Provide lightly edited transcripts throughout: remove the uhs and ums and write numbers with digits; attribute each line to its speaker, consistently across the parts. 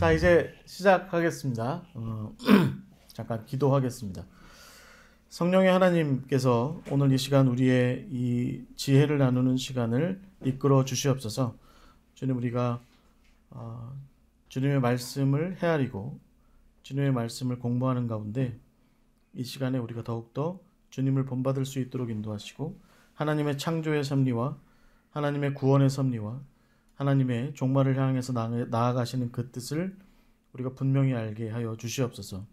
Speaker 1: 자, 이제 시작하겠습니다. 잠깐 기도하겠습니다. 성령의 하나님께서 오늘 이 시간 우리의 이 지혜를 나누는 시간을 이끌어 주시옵소서. 주님, 우리가 주님의 말씀을 헤아리고 주님의 말씀을 공부하는 가운데 이 시간에 우리가 더욱더 주님을 본받을 수 있도록 인도하시고, 하나님의 창조의 섭리와 하나님의 구원의 섭리와 하나님의 종말을 향해서 나아가시는 그 뜻을 우리가 분명히 알게 하여 주시옵소서.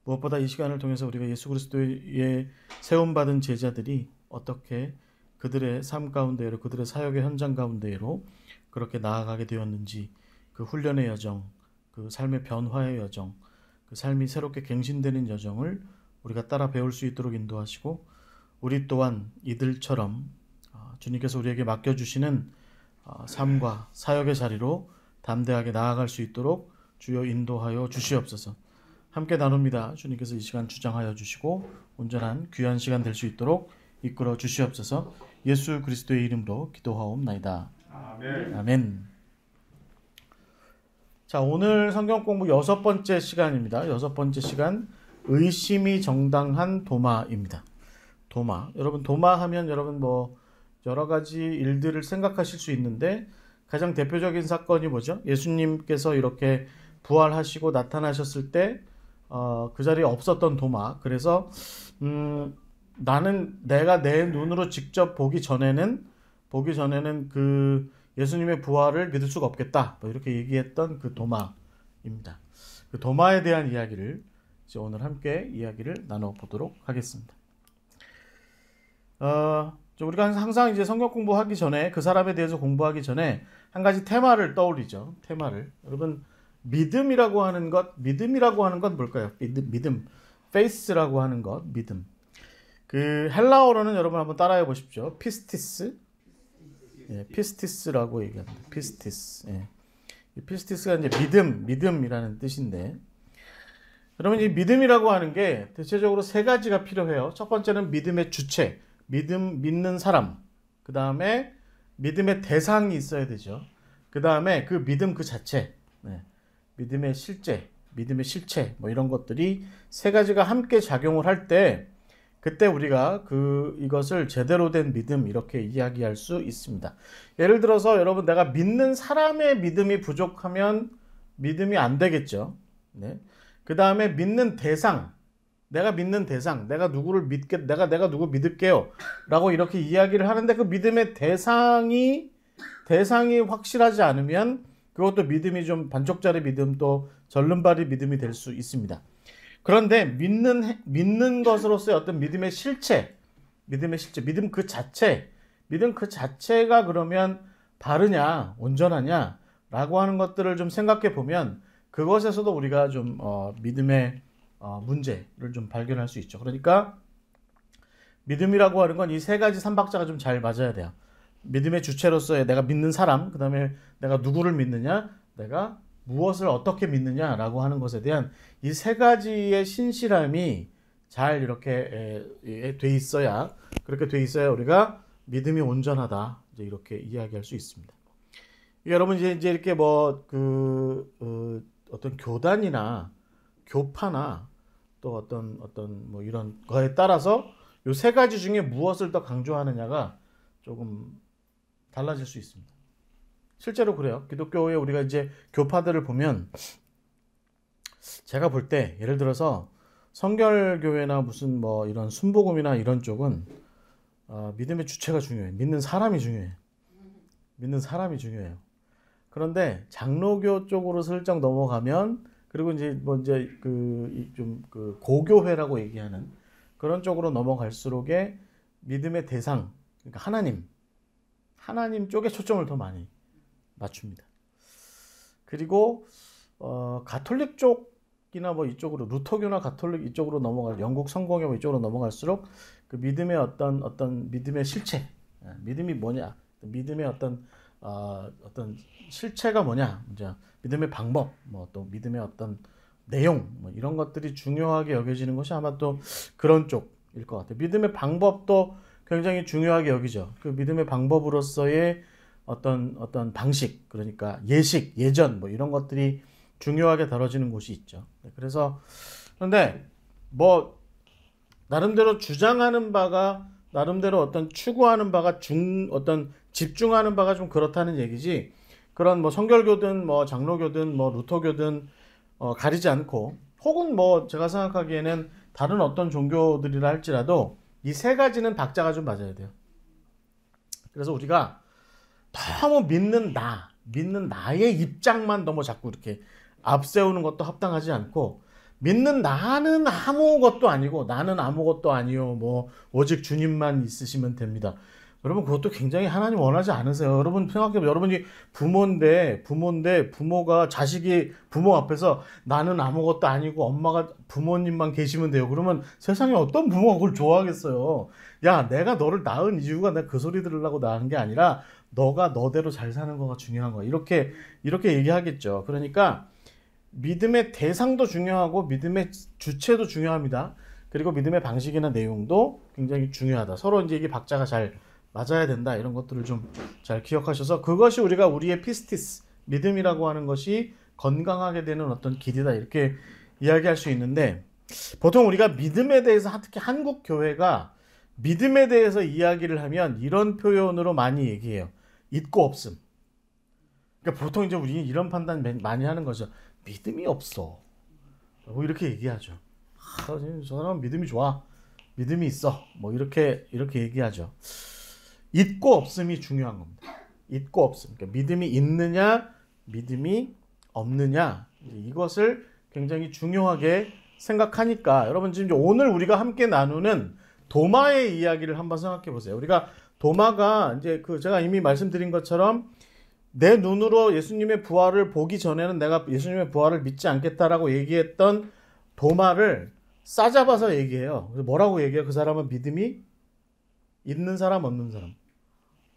Speaker 1: 무엇보다 이 시간을 통해서 우리가 예수 그리스도의 세움받은 제자들이 어떻게 그들의 삶 가운데로, 그들의 사역의 현장 가운데로 그렇게 나아가게 되었는지, 그 훈련의 여정, 그 삶의 변화의 여정, 그 삶이 새롭게 갱신되는 여정을 우리가 따라 배울 수 있도록 인도하시고, 우리 또한 이들처럼 주님께서 우리에게 맡겨주시는 삶과 사역의 자리로 담대하게 나아갈 수 있도록 주여 인도하여 주시옵소서. 함께 나눕니다. 주님께서 이 시간 주장하여 주시고 온전한 귀한 시간 될 수 있도록 이끌어 주시옵소서. 예수 그리스도의 이름으로 기도하옵나이다. 아멘. 아멘. 자, 오늘 성경 공부 6번째 시간입니다. 6번째 시간, 의심이 정당한 도마입니다. 도마. 여러분, 도마하면 여러분 여러 가지 일들을 생각하실 수 있는데, 가장 대표적인 사건이 뭐죠? 예수님께서 이렇게 부활하시고 나타나셨을 때 그 자리에 없었던 도마. 그래서 나는 내가 내 눈으로 직접 보기 전에는 그 예수님의 부활을 믿을 수가 없겠다, 이렇게 얘기했던 그 도마입니다. 그 도마에 대한 이야기를 이제 오늘 함께 이야기를 나눠보도록 하겠습니다. 우리가 항상 이제 성경 공부하기 전에, 그 사람에 대해서 공부하기 전에 한 가지 테마를 떠올리죠. 테마를. 여러분, 믿음이라고 하는 것 뭘까요? 믿음. faith라고 하는 것, 믿음. 그 헬라어로는 여러분 한번 따라해 보십시오. 피스티스. 예, 피스티스라고 얘기합니다. 피스티스. 예. 이 피스티스가 이제 믿음이라는 뜻인데, 그러면 이 믿음이라고 하는 게 대체적으로 세 가지가 필요해요. 첫 번째는 믿음의 주체, 믿는 사람. 그 다음에 믿음의 대상이 있어야 되죠. 그 다음에 그 믿음 그 자체, 믿음의 실제, 이런 것들이 세 가지가 함께 작용을 할 때, 그때 우리가 이것을 제대로 된 믿음, 이렇게 이야기할 수 있습니다. 예를 들어서 여러분, 내가 믿는 사람의 믿음이 부족하면 믿음이 안 되겠죠. 그 다음에 믿는 대상, 내가 누구를 내가 누구 믿을게요 라고 이렇게 이야기를 하는데, 그 믿음의 대상이 확실하지 않으면 그것도 믿음이 좀 반쪽짜리 믿음, 또 절름발이 믿음이 될 수 있습니다. 그런데 믿는 것으로서의 어떤 믿음의 실체, 믿음 그 자체가 그러면 바르냐, 온전하냐 라고 하는 것들을 좀 생각해 보면, 그것에서도 우리가 좀 믿음의 문제를 좀 발견할 수 있죠. 그러니까 믿음이라고 하는 건 이 세 가지 삼박자가 좀 잘 맞아야 돼요. 믿음의 주체로서의 내가 믿는 사람, 그 다음에 내가 누구를 믿느냐, 내가 무엇을 어떻게 믿느냐라고 하는 것에 대한 이 세 가지의 신실함이 잘 이렇게 돼 있어야, 그렇게 돼 있어야 우리가 믿음이 온전하다, 이제 이렇게 이야기할 수 있습니다. 여러분, 이제 이렇게 어떤 교단이나 교파나 또 어떤 이런 거에 따라서 이 세 가지 중에 무엇을 더 강조하느냐가 조금 달라질 수 있습니다. 실제로 그래요. 기독교에 우리가 이제 교파들을 보면, 제가 볼 때 예를 들어서 성결교회나 무슨 이런 순복음이나 이런 쪽은 믿음의 주체가 중요해요. 믿는 사람이 중요해요. 그런데 장로교 쪽으로 슬쩍 넘어가면, 그리고 이제 고교회라고 얘기하는 그런 쪽으로 넘어갈수록에 믿음의 대상, 그러니까 하나님 쪽에 초점을 더 많이 맞춥니다. 그리고 가톨릭 쪽이나 이쪽으로, 루터교나 가톨릭 이쪽으로 영국 성공회 이쪽으로 넘어갈수록 그 믿음의 어떤 믿음의 실체, 믿음이 뭐냐, 믿음의 어떤 실체가 뭐냐, 믿음의 방법, 또 믿음의 어떤 내용, 이런 것들이 중요하게 여겨지는 것이 아마 또 그런 쪽일 것 같아요. 믿음의 방법도 굉장히 중요하게 여기죠. 그 믿음의 방법으로서의 어떤 방식, 그러니까 예식, 예전 뭐 이런 것들이 중요하게 다뤄지는 곳이 있죠. 그래서 그런데 뭐 나름대로 주장하는 바가 나름대로 어떤 추구하는 바가 어떤 집중하는 바가 좀 그렇다는 얘기지. 그런 뭐 성결교든 뭐 장로교든 뭐 루터교든 가리지 않고, 혹은 뭐 제가 생각하기에는 다른 어떤 종교들이라 할지라도 이 세 가지는 박자가 좀 맞아야 돼요. 그래서 우리가 너무 믿는 나의 입장만 너무 자꾸 이렇게 앞세우는 것도 합당하지 않고, 믿는 나는 아무것도 아니고 나는 아무것도 아니요 뭐 오직 주님만 있으시면 됩니다. 여러분 그것도 굉장히 하나님 원하지 않으세요? 여러분 생각해보세요. 여러분이 부모가 자식이 부모 앞에서 나는 아무것도 아니고 엄마가 부모님만 계시면 돼요. 그러면 세상에 어떤 부모가 그걸 좋아하겠어요? 야, 내가 너를 낳은 이유가 내가 그 소리 들으려고 낳은 게 아니라 너가 너대로 잘 사는 거가 중요한 거야. 이렇게 얘기하겠죠. 그러니까 믿음의 대상도 중요하고 믿음의 주체도 중요합니다. 그리고 믿음의 방식이나 내용도 굉장히 중요하다. 서로 이제 이게 박자가 잘 맞아야 된다. 이런 것들을 좀 잘 기억하셔서, 그것이 우리의 피스티스, 믿음이라고 하는 것이 건강하게 되는 어떤 길이다. 이렇게 이야기할 수 있는데, 보통 우리가 믿음에 대해서, 특히 한국 교회가 믿음에 대해서 이야기를 하면 이런 표현으로 많이 얘기해요. 있고 없음. 그러니까 보통 이제 우리는 이런 판단 많이 하는 거죠. 믿음이 없어. 뭐 이렇게 얘기하죠. 저 사람은 믿음이 좋아. 믿음이 있어. 뭐 이렇게 얘기하죠. 있고 없음이 중요한 겁니다. 있고 없음. 그러니까 믿음이 있느냐, 믿음이 없느냐. 이것을 굉장히 중요하게 생각하니까, 여러분 지금 오늘 우리가 함께 나누는 도마의 이야기를 한번 생각해 보세요. 우리가 도마가 이제 제가 이미 말씀드린 것처럼 내 눈으로 예수님의 부활을 보기 전에는 내가 예수님의 부활을 믿지 않겠다라고 얘기했던 도마를 싸잡아서 얘기해요. 그래서 뭐라고 얘기해요? 그 사람은 믿음이 있는 사람, 없는 사람?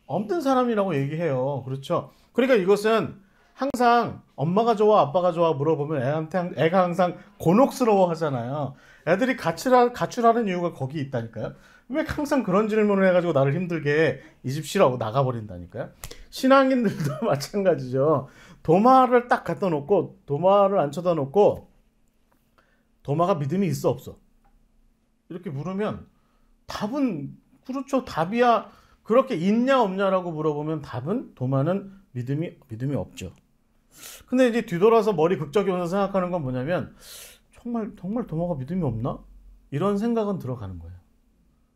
Speaker 1: 없는 사람이라고 얘기해요. 그렇죠? 그러니까 이것은 항상 엄마가 좋아, 아빠가 좋아 물어보면 애가 항상 곤혹스러워 하잖아요. 애들이 가출하는 이유가 거기 있다니까요. 왜 항상 그런 질문을 해가지고 나를 힘들게 이 집 싫어하고 나가버린다니까요. 신앙인들도 마찬가지죠. 도마를 딱 갖다 놓고, 도마를 안 쳐다 놓고, 도마가 믿음이 있어 없어? 이렇게 물으면 답은 그렇죠. 답이야. 그렇게 있냐 없냐라고 물어보면 답은 도마는 믿음이 없죠. 근데 이제 뒤돌아서 머리 극적이면서 생각하는 건 뭐냐면, 정말 도마가 믿음이 없나? 이런 생각은 들어가는 거예요.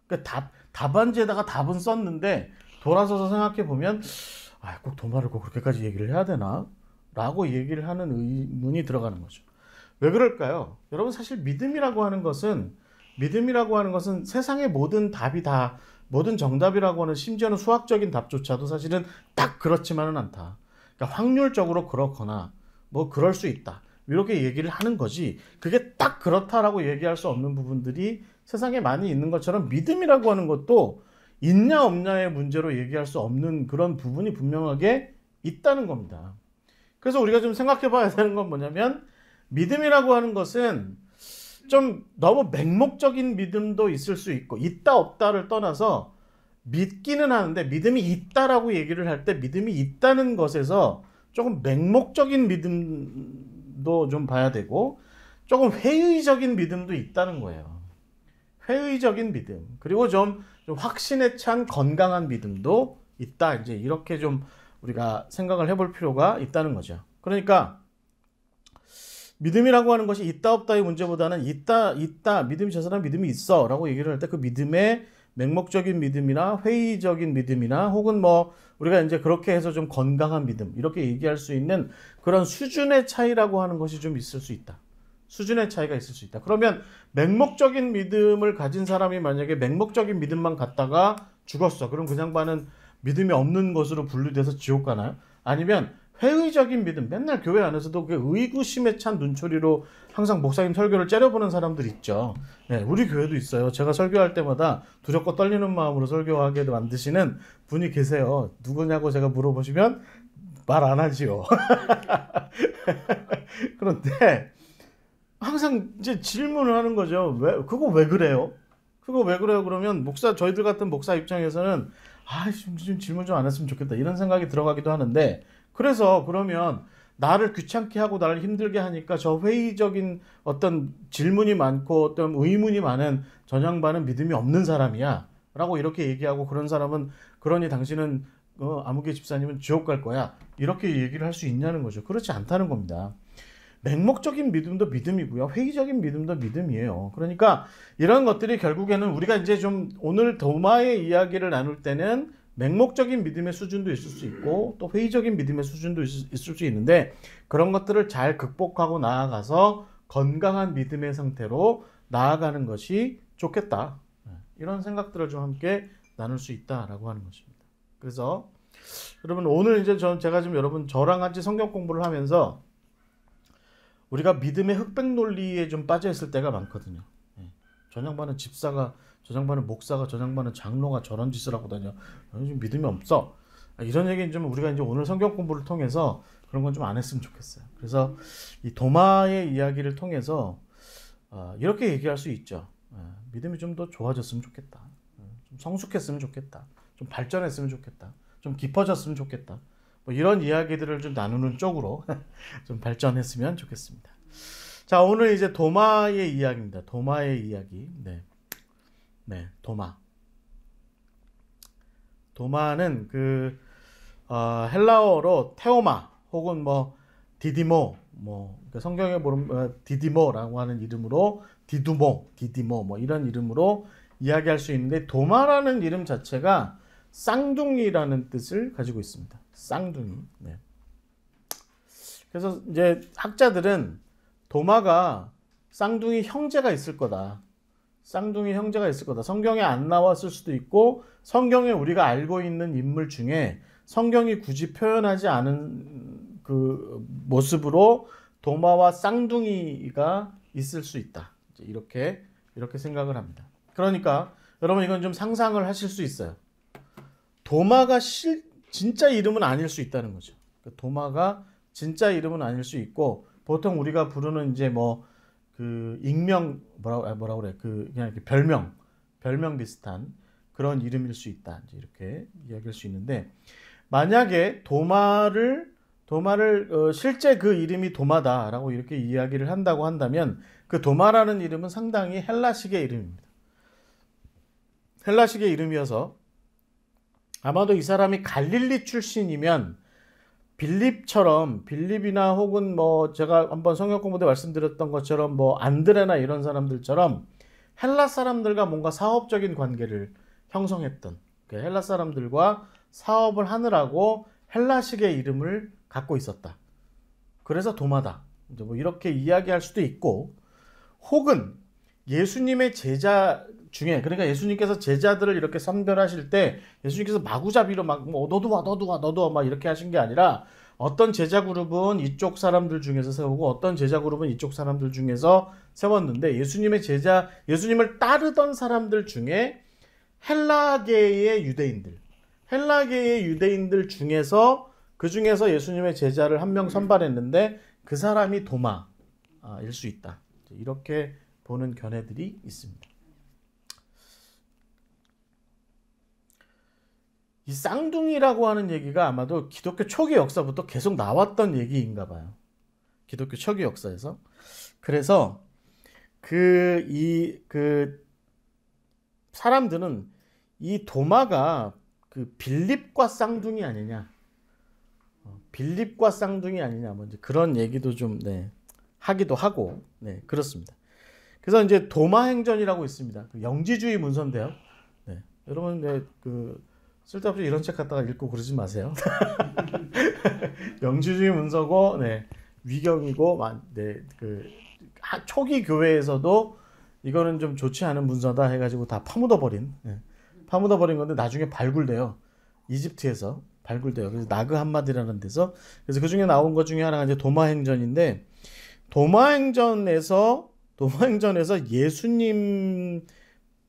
Speaker 1: 그러니까 답안지에다가 답은 썼는데 돌아서서 생각해 보면, 꼭 도마를 꼭 그렇게까지 얘기를 해야 되나? 라고 얘기를 하는 의문이 들어가는 거죠. 왜 그럴까요? 여러분 사실 믿음이라고 하는 것은 세상의 모든 답이 다, 모든 정답이라고 하는, 심지어는 수학적인 답조차도 사실은 딱 그렇지만은 않다. 그러니까 확률적으로 그렇거나 뭐 그럴 수 있다. 이렇게 얘기를 하는 거지, 그게 딱 그렇다라고 얘기할 수 없는 부분들이 세상에 많이 있는 것처럼 믿음이라고 하는 것도 있냐 없냐의 문제로 얘기할 수 없는 그런 부분이 분명하게 있다는 겁니다. 그래서 우리가 좀 생각해 봐야 되는 건 뭐냐면, 믿음이라고 하는 것은 좀 너무 맹목적인 믿음도 있을 수 있고, 있다 없다를 떠나서 믿기는 하는데, 믿음이 있다라고 얘기를 할 때 믿음이 있다는 것에서 조금 맹목적인 믿음도 좀 봐야 되고, 조금 회의적인 믿음도 있다는 거예요. 회의적인 믿음, 그리고 좀 확신에 찬 건강한 믿음도 있다. 이제 이렇게 좀 우리가 생각을 해볼 필요가 있다는 거죠. 그러니까 믿음이라고 하는 것이 있다 없다의 문제보다는 있다 믿음이, 저 사람 믿음이 있어 라고 얘기를 할 때 그 믿음의 맹목적인 믿음이나 회의적인 믿음이나, 혹은 뭐 우리가 이제 그렇게 해서 좀 건강한 믿음, 이렇게 얘기할 수 있는 그런 수준의 차이라고 하는 것이 좀 있을 수 있다. 수준의 차이가 있을 수 있다. 그러면 맹목적인 믿음을 가진 사람이 만약에 맹목적인 믿음만 갖다가 죽었어. 그럼 그 양반은 믿음이 없는 것으로 분류돼서 지옥 가나요? 아니면 회의적인 믿음, 맨날 교회 안에서도 그 의구심에 찬 눈초리로 항상 목사님 설교를 째려보는 사람들 있죠. 네, 우리 교회도 있어요. 제가 설교할 때마다 두렵고 떨리는 마음으로 설교하게 만드시는 분이 계세요. 누구냐고 제가 물어보시면 말 안 하지요. 그런데 항상 이제 질문을 하는 거죠. 그거 왜 그래요? 그러면 저희들 같은 목사 입장에서는, 좀 질문 좀 안 했으면 좋겠다 이런 생각이 들어가기도 하는데, 그래서 그러면 나를 귀찮게 하고 나를 힘들게 하니까 저 회의적인 어떤 질문이 많고 어떤 의문이 많은 전 양반은 믿음이 없는 사람이야 라고 이렇게 얘기하고, 그런 사람은 그러니 당신은 아무개 집사님은 지옥 갈 거야 이렇게 얘기를 할 수 있냐는 거죠. 그렇지 않다는 겁니다. 맹목적인 믿음도 믿음이고요, 회의적인 믿음도 믿음이에요. 그러니까 이런 것들이 결국에는 우리가 이제 좀 오늘 도마의 이야기를 나눌 때는 맹목적인 믿음의 수준도 있을 수 있고 또 회의적인 믿음의 수준도 있을 수 있는데, 그런 것들을 잘 극복하고 나아가서 건강한 믿음의 상태로 나아가는 것이 좋겠다, 이런 생각들을 좀 함께 나눌 수 있다라고 하는 것입니다. 그래서 여러분, 오늘 이제 제가 좀 저랑 같이 성경 공부를 하면서 우리가 믿음의 흑백 논리에 좀 빠져 있을 때가 많거든요. 저 양반은 집사가, 저 양반은 목사가, 저 양반은 장로가 저런 짓을 하고 다녀, 좀 믿음이 없어, 이런 얘기는 좀 우리가 이제 오늘 성경 공부를 통해서 그런 건 좀 안 했으면 좋겠어요. 그래서 이 도마의 이야기를 통해서 이렇게 얘기할 수 있죠. 믿음이 좀 더 좋아졌으면 좋겠다, 좀 성숙했으면 좋겠다, 좀 발전했으면 좋겠다, 좀 깊어졌으면 좋겠다, 뭐 이런 이야기들을 좀 나누는 쪽으로 좀 발전했으면 좋겠습니다. 자, 오늘 이제 도마의 이야기입니다. 도마의 이야기. 네, 도마. 도마는 헬라어로 테오마 혹은 뭐 디디모, 그러니까 성경에 보면 디디모라고 하는 이름으로 디디모 뭐 이런 이름으로 이야기할 수 있는데, 도마라는 이름 자체가 쌍둥이라는 뜻을 가지고 있습니다. 쌍둥이. 네. 그래서 이제 학자들은 도마가 쌍둥이 형제가 있을 거다. 쌍둥이 형제가 있을 거다. 성경에 안 나왔을 수도 있고, 성경에 우리가 알고 있는 인물 중에 성경이 굳이 표현하지 않은 그 모습으로 도마와 쌍둥이가 있을 수 있다. 이렇게 생각을 합니다. 그러니까 여러분, 이건 좀 상상을 하실 수 있어요. 도마가 진짜 이름은 아닐 수 있다는 거죠. 도마가 진짜 이름은 아닐 수 있고, 보통 우리가 부르는 이제 익명 뭐라고 그래, 그냥 이렇게 별명 비슷한 그런 이름일 수 있다, 이렇게 이야기할 수 있는데, 만약에 도마를 실제 그 이름이 도마다라고 이렇게 이야기를 한다고 한다면, 그 도마라는 이름은 상당히 헬라식의 이름입니다. 헬라식의 이름이어서 아마도 이 사람이 갈릴리 출신이면 빌립이나 혹은 제가 한번 성경 공부 때 말씀드렸던 것처럼 안드레나 이런 사람들처럼 헬라 사람들과 뭔가 사업적인 관계를 형성했던, 헬라 사람들과 사업을 하느라고 헬라식의 이름을 갖고 있었다. 그래서 도마다. 이제 이렇게 이야기할 수도 있고, 혹은 예수님의 제자 중에, 그러니까 예수님께서 제자들을 이렇게 선별하실 때 예수님께서 마구잡이로 너도 와 막 이렇게 하신 게 아니라, 어떤 제자 그룹은 이쪽 사람들 중에서 세우고 어떤 제자 그룹은 이쪽 사람들 중에서 세웠는데, 예수님을 따르던 사람들 중에 헬라계의 유대인들 중에서, 그 중에서 예수님의 제자를 한 명 선발했는데 그 사람이 도마일 수 있다. 이렇게 보는 견해들이 있습니다. 이 쌍둥이라고 하는 얘기가 아마도 기독교 초기 역사부터 계속 나왔던 얘기인가 봐요. 기독교 초기 역사에서. 그래서 사람들은 이 도마가 빌립과 쌍둥이 아니냐, 이제 그런 얘기도 좀 하기도 하고, 그렇습니다. 그래서 이제 도마행전이라고 있습니다. 영지주의 문서인데요. 여러분 쓸데없이 이런 책 갖다가 읽고 그러지 마세요. 영지주의 문서고, 위경이고, 초기 교회에서도 이거는 좀 좋지 않은 문서다 해가지고 다 파묻어버린 건데, 나중에 발굴돼요. 이집트에서 발굴돼요. 그래서 나그 한마디라는 데서. 그래서 그 중에 나온 것 중에 하나가 이제 도마행전인데, 도마행전에서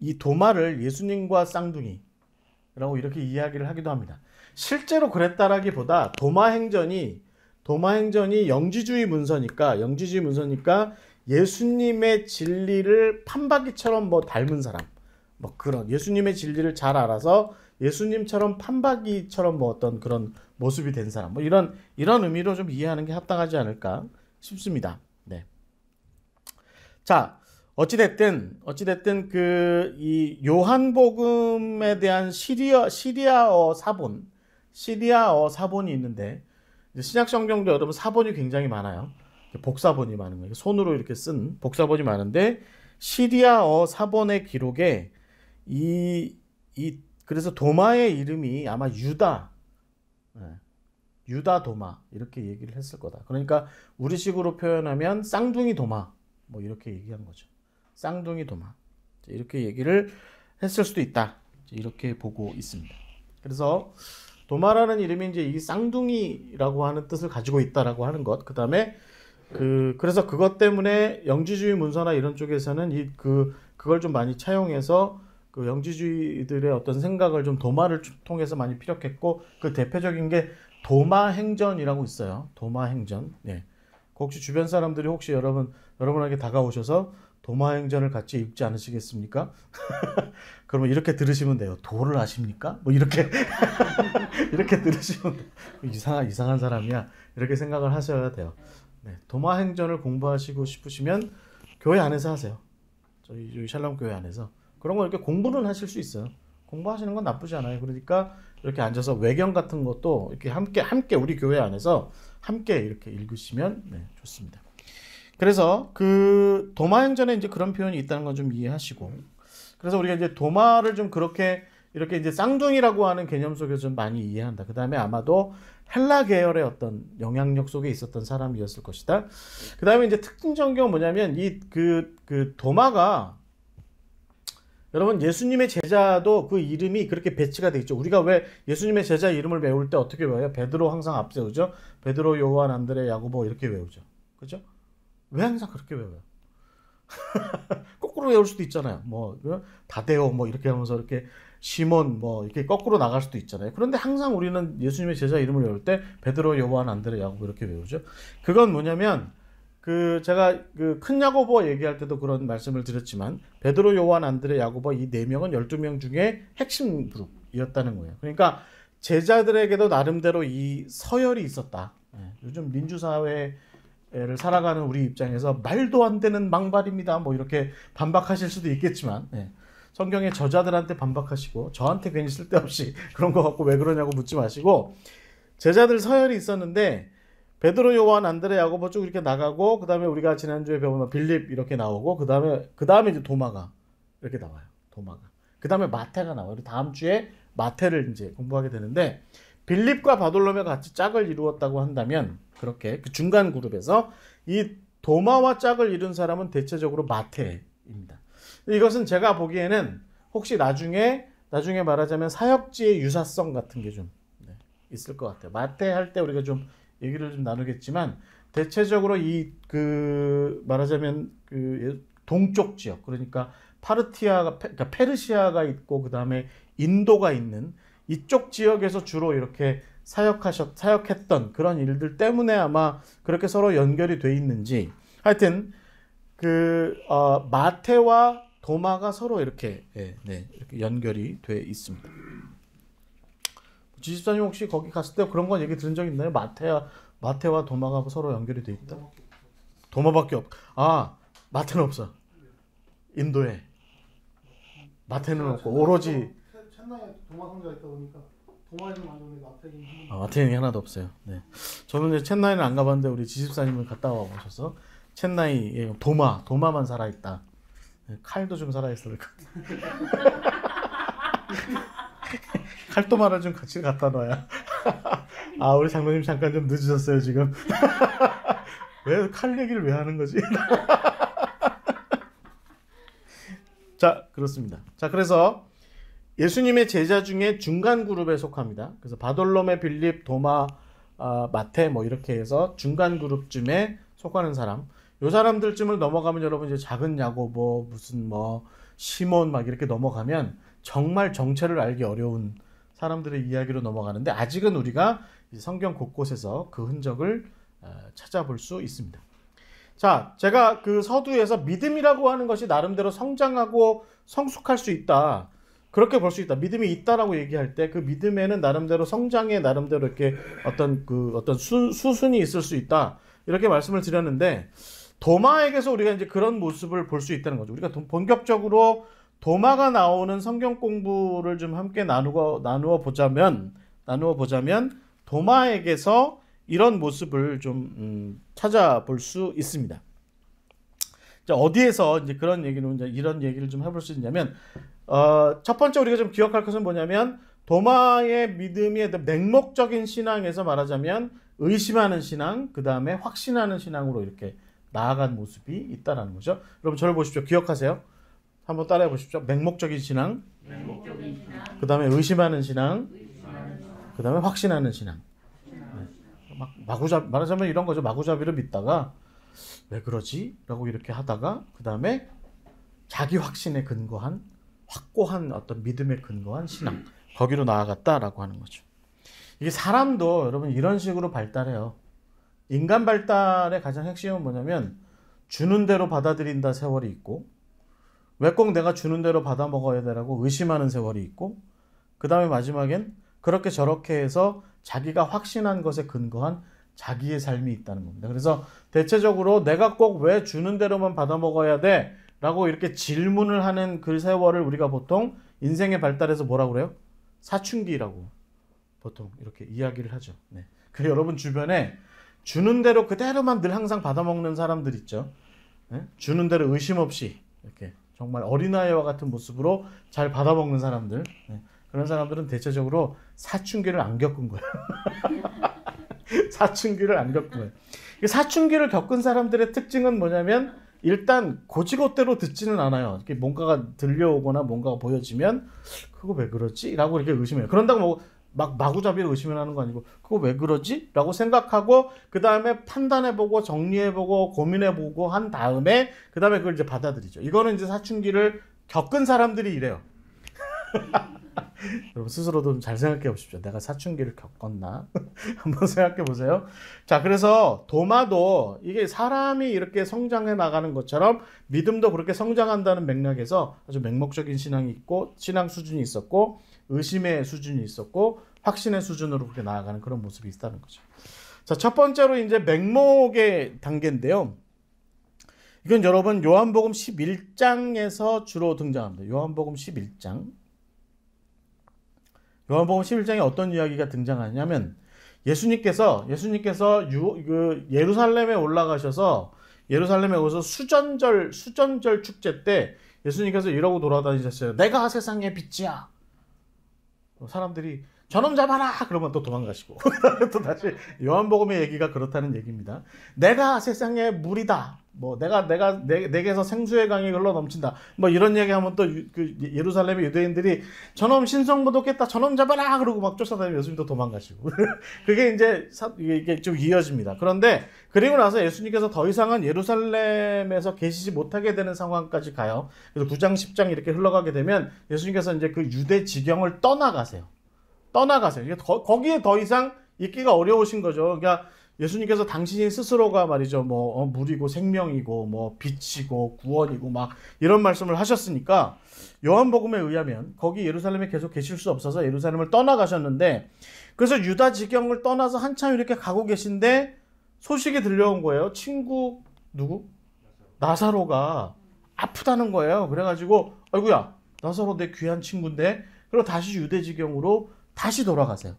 Speaker 1: 이 도마를 예수님과 쌍둥이 라고 이렇게 이야기를 하기도 합니다. 실제로 그랬다라기보다 도마행전이 영지주의 문서니까 예수님의 진리를 판박이처럼 닮은 사람, 그런 예수님의 진리를 잘 알아서 예수님처럼 판박이처럼 뭐 어떤 그런 모습이 된 사람, 뭐 이런 의미로 좀 이해하는 게 합당하지 않을까 싶습니다. 네. 자, 어찌됐든 그 이 요한복음에 대한 시리아어 사본이 있는데, 신약 성경도 여러분 사본이 굉장히 많아요. 복사본이 많은 거예요. 손으로 이렇게 쓴 복사본이 많은데, 시리아어 사본의 기록에 그래서 도마의 이름이 아마 유다 도마 이렇게 얘기를 했을 거다. 그러니까 우리식으로 표현하면 쌍둥이 도마 뭐 이렇게 얘기한 거죠. 쌍둥이 도마 이렇게 얘기를 했을 수도 있다. 이렇게 보고 있습니다. 그래서 도마라는 이름이 이제 이 쌍둥이라고 하는 뜻을 가지고 있다라고 하는 것. 그다음에 그래서 그것 때문에 영지주의 문서나 이런 쪽에서는 그걸 좀 많이 차용해서 그 영지주의들의 어떤 생각을 좀 도마를 통해서 많이 피력했고, 그 대표적인 게 도마행전이라고 있어요. 도마행전. 네. 혹시 주변 사람들이 혹시 여러분에게 다가오셔서 도마행전을 같이 읽지 않으시겠습니까? 그러면 이렇게 들으시면 돼요. 도를 아십니까? 뭐 이렇게 이렇게 들으시면 이상한 사람이야. 이렇게 생각을 하셔야 돼요. 네. 도마행전을 공부하시고 싶으시면 교회 안에서 하세요. 저희 샬롬 교회 안에서. 그런 거 이렇게 공부는 하실 수 있어요. 공부하시는 건 나쁘지 않아요. 그러니까 이렇게 앉아서 외경 같은 것도 이렇게 함께 우리 교회 안에서 함께 이렇게 읽으시면 네, 좋습니다. 그래서 그 도마행전에 이제 그런 표현이 있다는 건 좀 이해하시고, 그래서 우리가 이제 도마를 좀 그렇게 이렇게 이제 쌍둥이라고 하는 개념 속에서 좀 많이 이해한다. 그 다음에 아마도 헬라 계열의 어떤 영향력 속에 있었던 사람이었을 것이다. 그 다음에 이제 특징적인 게 뭐냐면 그 도마가, 여러분 예수님의 제자도 그 이름이 그렇게 배치가 돼 있죠. 우리가 왜 예수님의 제자 이름을 외울 때 어떻게 외워요? 베드로 항상 앞세우죠. 베드로, 요한, 안드레, 야고보 이렇게 외우죠. 그죠? 왜 항상 그렇게 외워요? 거꾸로 외울 수도 있잖아요. 뭐 다데오 뭐 이렇게 하면서 이렇게 시몬 뭐 이렇게 거꾸로 나갈 수도 있잖아요. 그런데 항상 우리는 예수님의 제자 이름을 외울 때 베드로, 요한, 안드레, 야고보 이렇게 외우죠. 그건 뭐냐면 제가 큰 야고보 얘기할 때도 그런 말씀을 드렸지만, 베드로, 요한, 안드레, 야고보 이 4명은 12명 중에 핵심 그룹이었다는 거예요. 그러니까 제자들에게도 나름대로 이 서열이 있었다. 요즘 민주사회를 살아가는 우리 입장에서 말도 안 되는 망발입니다. 뭐 이렇게 반박하실 수도 있겠지만, 성경의 저자들한테 반박하시고 저한테 괜히 쓸데없이 그런 거 갖고 왜 그러냐고 묻지 마시고, 제자들 서열이 있었는데 베드로, 요한, 안드레, 야고보 쭉 이렇게 나가고, 그 다음에 우리가 지난주에 배운 빌립 이렇게 나오고, 그 다음에 이제 도마가 이렇게 나와요. 도마가. 그 다음에 마태가 나와요. 다음 주에 마태를 이제 공부하게 되는데, 빌립과 바돌로메가 같이 짝을 이루었다고 한다면, 그렇게 그 중간 그룹에서 이 도마와 짝을 이룬 사람은 대체적으로 마태입니다. 이것은 제가 보기에는 혹시 나중에 말하자면 사역지의 유사성 같은 게 좀 있을 것 같아요. 마태 할 때 우리가 좀 얘기를 좀 나누겠지만, 대체적으로 말하자면 동쪽 지역, 그러니까 그러니까 페르시아가 있고 그 다음에 인도가 있는 이쪽 지역에서 주로 이렇게 사역했던 그런 일들 때문에 아마 그렇게 서로 연결이 돼 있는지, 하여튼 마태와 도마가 서로 이렇게 이렇게 연결이 돼 있습니다. 지집사님 혹시 거기 갔을 때 그런 건 얘기 들은 적 있나요? 마태와 도마가 서로 연결이 돼 있다. 도마밖에 없. 마태는 없어. 인도에 마태는 없고 오로지
Speaker 2: 첸나이에 도마 상자가 있다 보니까 도마에는 많은데
Speaker 1: 마태는 하나도 없어요. 네. 저는 이제 첸나이는 안 가봤는데 우리 지집사님은 갔다 와 보셔서 첸나이에 도마만 살아 있다. 칼도 좀 살아 있을 것 같아. 칼도마를 좀 같이 갖다 놔야. 우리 장로님 잠깐 좀 늦으셨어요 지금. 왜 칼 얘기를 왜 하는 거지? 자, 그렇습니다. 자, 그래서 예수님의 제자 중에 중간 그룹에 속합니다. 그래서 바돌로메, 빌립, 도마, 마태 뭐 이렇게 해서 중간 그룹쯤에 속하는 사람. 요 사람들쯤을 넘어가면 여러분 이제 작은 야고보, 무슨 뭐 시몬 막 이렇게 넘어가면 정말 정체를 알기 어려운 사람들의 이야기로 넘어가는데, 아직은 우리가 성경 곳곳에서 그 흔적을 찾아볼 수 있습니다. 자, 제가 그 서두에서 믿음이라고 하는 것이 나름대로 성장하고 성숙할 수 있다. 그렇게 볼 수 있다. 믿음이 있다라고 얘기할 때 그 믿음에는 나름대로 성장의 나름대로 이렇게 어떤 수순이 있을 수 있다. 이렇게 말씀을 드렸는데 도마에게서 우리가 이제 그런 모습을 볼 수 있다는 거죠. 우리가 본격적으로 도마가 나오는 성경 공부를 좀 함께 나누어 보자면 도마에게서 이런 모습을 좀 찾아볼 수 있습니다. 자, 어디에서 이제 그런 얘기는 이제 이런 얘기를 좀 해볼 수 있냐면 첫 번째 우리가 좀 기억할 것은 뭐냐면 도마의 믿음이 맹목적인 신앙에서 말하자면 의심하는 신앙, 그 다음에 확신하는 신앙으로 이렇게 나아간 모습이 있다라는 거죠. 여러분 저를 보십시오. 기억하세요. 한번 따라해 보십시오. 맹목적인 신앙, 그 다음에 의심하는 신앙, 그 다음에 확신하는 신앙. 말하자면 이런 거죠. 마구잡이로 믿다가 왜 그러지? 라고 이렇게 하다가 그 다음에 자기 확신에 근거한 확고한 어떤 믿음에 근거한 신앙, 거기로 나아갔다라고 하는 거죠. 이게 사람도 여러분 이런 식으로 발달해요. 인간 발달의 가장 핵심은 뭐냐면 주는 대로 받아들인다 세월이 있고 왜 꼭 내가 주는 대로 받아 먹어야 되라고 의심하는 세월이 있고 그 다음에 마지막엔 그렇게 저렇게 해서 자기가 확신한 것에 근거한 자기의 삶이 있다는 겁니다. 그래서 대체적으로 내가 꼭 왜 주는 대로만 받아 먹어야 돼? 라고 이렇게 질문을 하는 그 세월을 우리가 보통 인생의 발달에서 뭐라고 그래요? 사춘기라고 보통 이렇게 이야기를 하죠. 네. 그리고 여러분 주변에 주는 대로 그대로만 늘 항상 받아먹는 사람들 있죠. 네? 주는 대로 의심 없이 이렇게 정말 어린아이와 같은 모습으로 잘 받아먹는 사람들. 네. 그런 사람들은 대체적으로 사춘기를 안 겪은 거예요. 사춘기를 안 겪은 거예요. 사춘기를 겪은 사람들의 특징은 뭐냐면 일단 고지것대로 듣지는 않아요. 이렇게 뭔가가 들려오거나 뭔가가 보여지면 그거 왜 그러지? 라고 이렇게 의심해요. 그런다고 뭐 막 마구잡이로 의심하는 거 아니고 그거 왜 그러지? 라고 생각하고 그 다음에 판단해보고 정리해보고 고민해보고 한 다음에 그 다음에 그걸 이제 받아들이죠. 이거는 이제 사춘기를 겪은 사람들이 이래요. 여러분 스스로도 좀 잘 생각해 보십시오. 내가 사춘기를 겪었나? 한번 생각해 보세요. 자, 그래서 도마도 이게 사람이 이렇게 성장해 나가는 것처럼 믿음도 그렇게 성장한다는 맥락에서 아주 맹목적인 신앙이 있고 신앙 수준이 있었고 의심의 수준이 있었고 확신의 수준으로 그렇게 나아가는 그런 모습이 있다는 거죠. 자, 첫 번째로 이제 맹목의 단계인데요. 이건 여러분 요한복음 11장에서 주로 등장합니다. 요한복음 11장. 요한복음 11장에 어떤 이야기가 등장하냐면 예수님께서 예루살렘에 올라가셔서 예루살렘에 오셔서 수전절 축제 때 예수님께서 이러고 돌아다니셨어요. 내가 세상의 빛이야. 사람들이 저놈 잡아라! 그러면 또 도망가시고. 또 다시 요한복음의 얘기가 그렇다는 얘기입니다. 내가 세상의 물이다. 뭐 내게서 생수의 강이 흘러 넘친다. 뭐 이런 얘기하면 또 그 예루살렘의 유대인들이 저놈 신성모독했다. 저놈 잡아라. 그러고 막 쫓아다니면 예수님도 도망가시고. 그게 이제 이게 좀 이어집니다. 그런데 그리고 나서 예수님께서 더 이상은 예루살렘에서 계시지 못하게 되는 상황까지 가요. 그래서 9장 10장 이렇게 흘러가게 되면 예수님께서 이제 그 유대 지경을 떠나가세요. 거기에 더 이상 있기가 어려우신 거죠. 그러니까 예수님께서 당신이 스스로가 말이죠. 물이고 생명이고 빛이고 구원이고 막 이런 말씀을 하셨으니까 요한복음에 의하면 거기 예루살렘에 계속 계실 수 없어서 예루살렘을 떠나가셨는데 그래서 유다 지경을 떠나서 한참 이렇게 가고 계신데 소식이 들려온 거예요. 친구 누구? 나사로가 아프다는 거예요. 그래가지고 아이고야 나사로 내 귀한 친구인데 그리고 다시 유대 지경으로 다시 돌아가세요.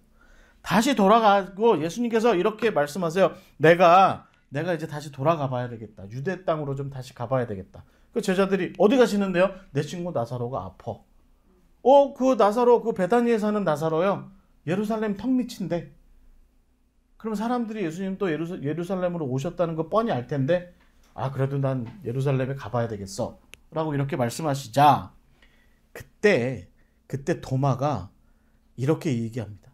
Speaker 1: 다시 돌아가고 예수님께서 이렇게 말씀하세요. 내가 이제 다시 돌아가 봐야 되겠다. 유대 땅으로 좀 다시 가봐야 되겠다. 그 제자들이 어디 가시는데요? 내 친구 나사로가 아파. 그 나사로 그 베다니에 사는 나사로요. 예루살렘 턱 밑인데. 그럼 사람들이 예수님 또 예루살렘으로 오셨다는 거 뻔히 알 텐데 그래도 난 예루살렘에 가봐야 되겠어. 라고 이렇게 말씀하시자 그때 도마가 이렇게 얘기합니다.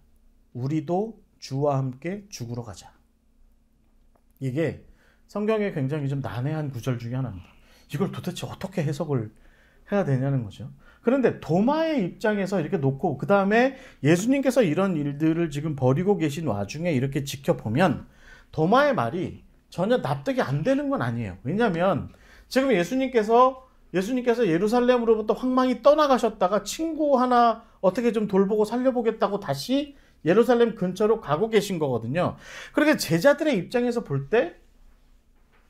Speaker 1: 우리도 주와 함께 죽으러 가자. 이게 성경에 굉장히 좀 난해한 구절 중에 하나입니다. 이걸 도대체 어떻게 해석을 해야 되냐는 거죠. 그런데 도마의 입장에서 이렇게 놓고 그 다음에 예수님께서 이런 일들을 지금 벌이고 계신 와중에 이렇게 지켜보면 도마의 말이 전혀 납득이 안 되는 건 아니에요. 왜냐하면 지금 예수님께서 예수님께서 예루살렘으로부터 황망히 떠나가셨다가 친구 하나 어떻게 좀 돌보고 살려보겠다고 다시 예루살렘 근처로 가고 계신 거거든요. 그러니까 제자들의 입장에서 볼 때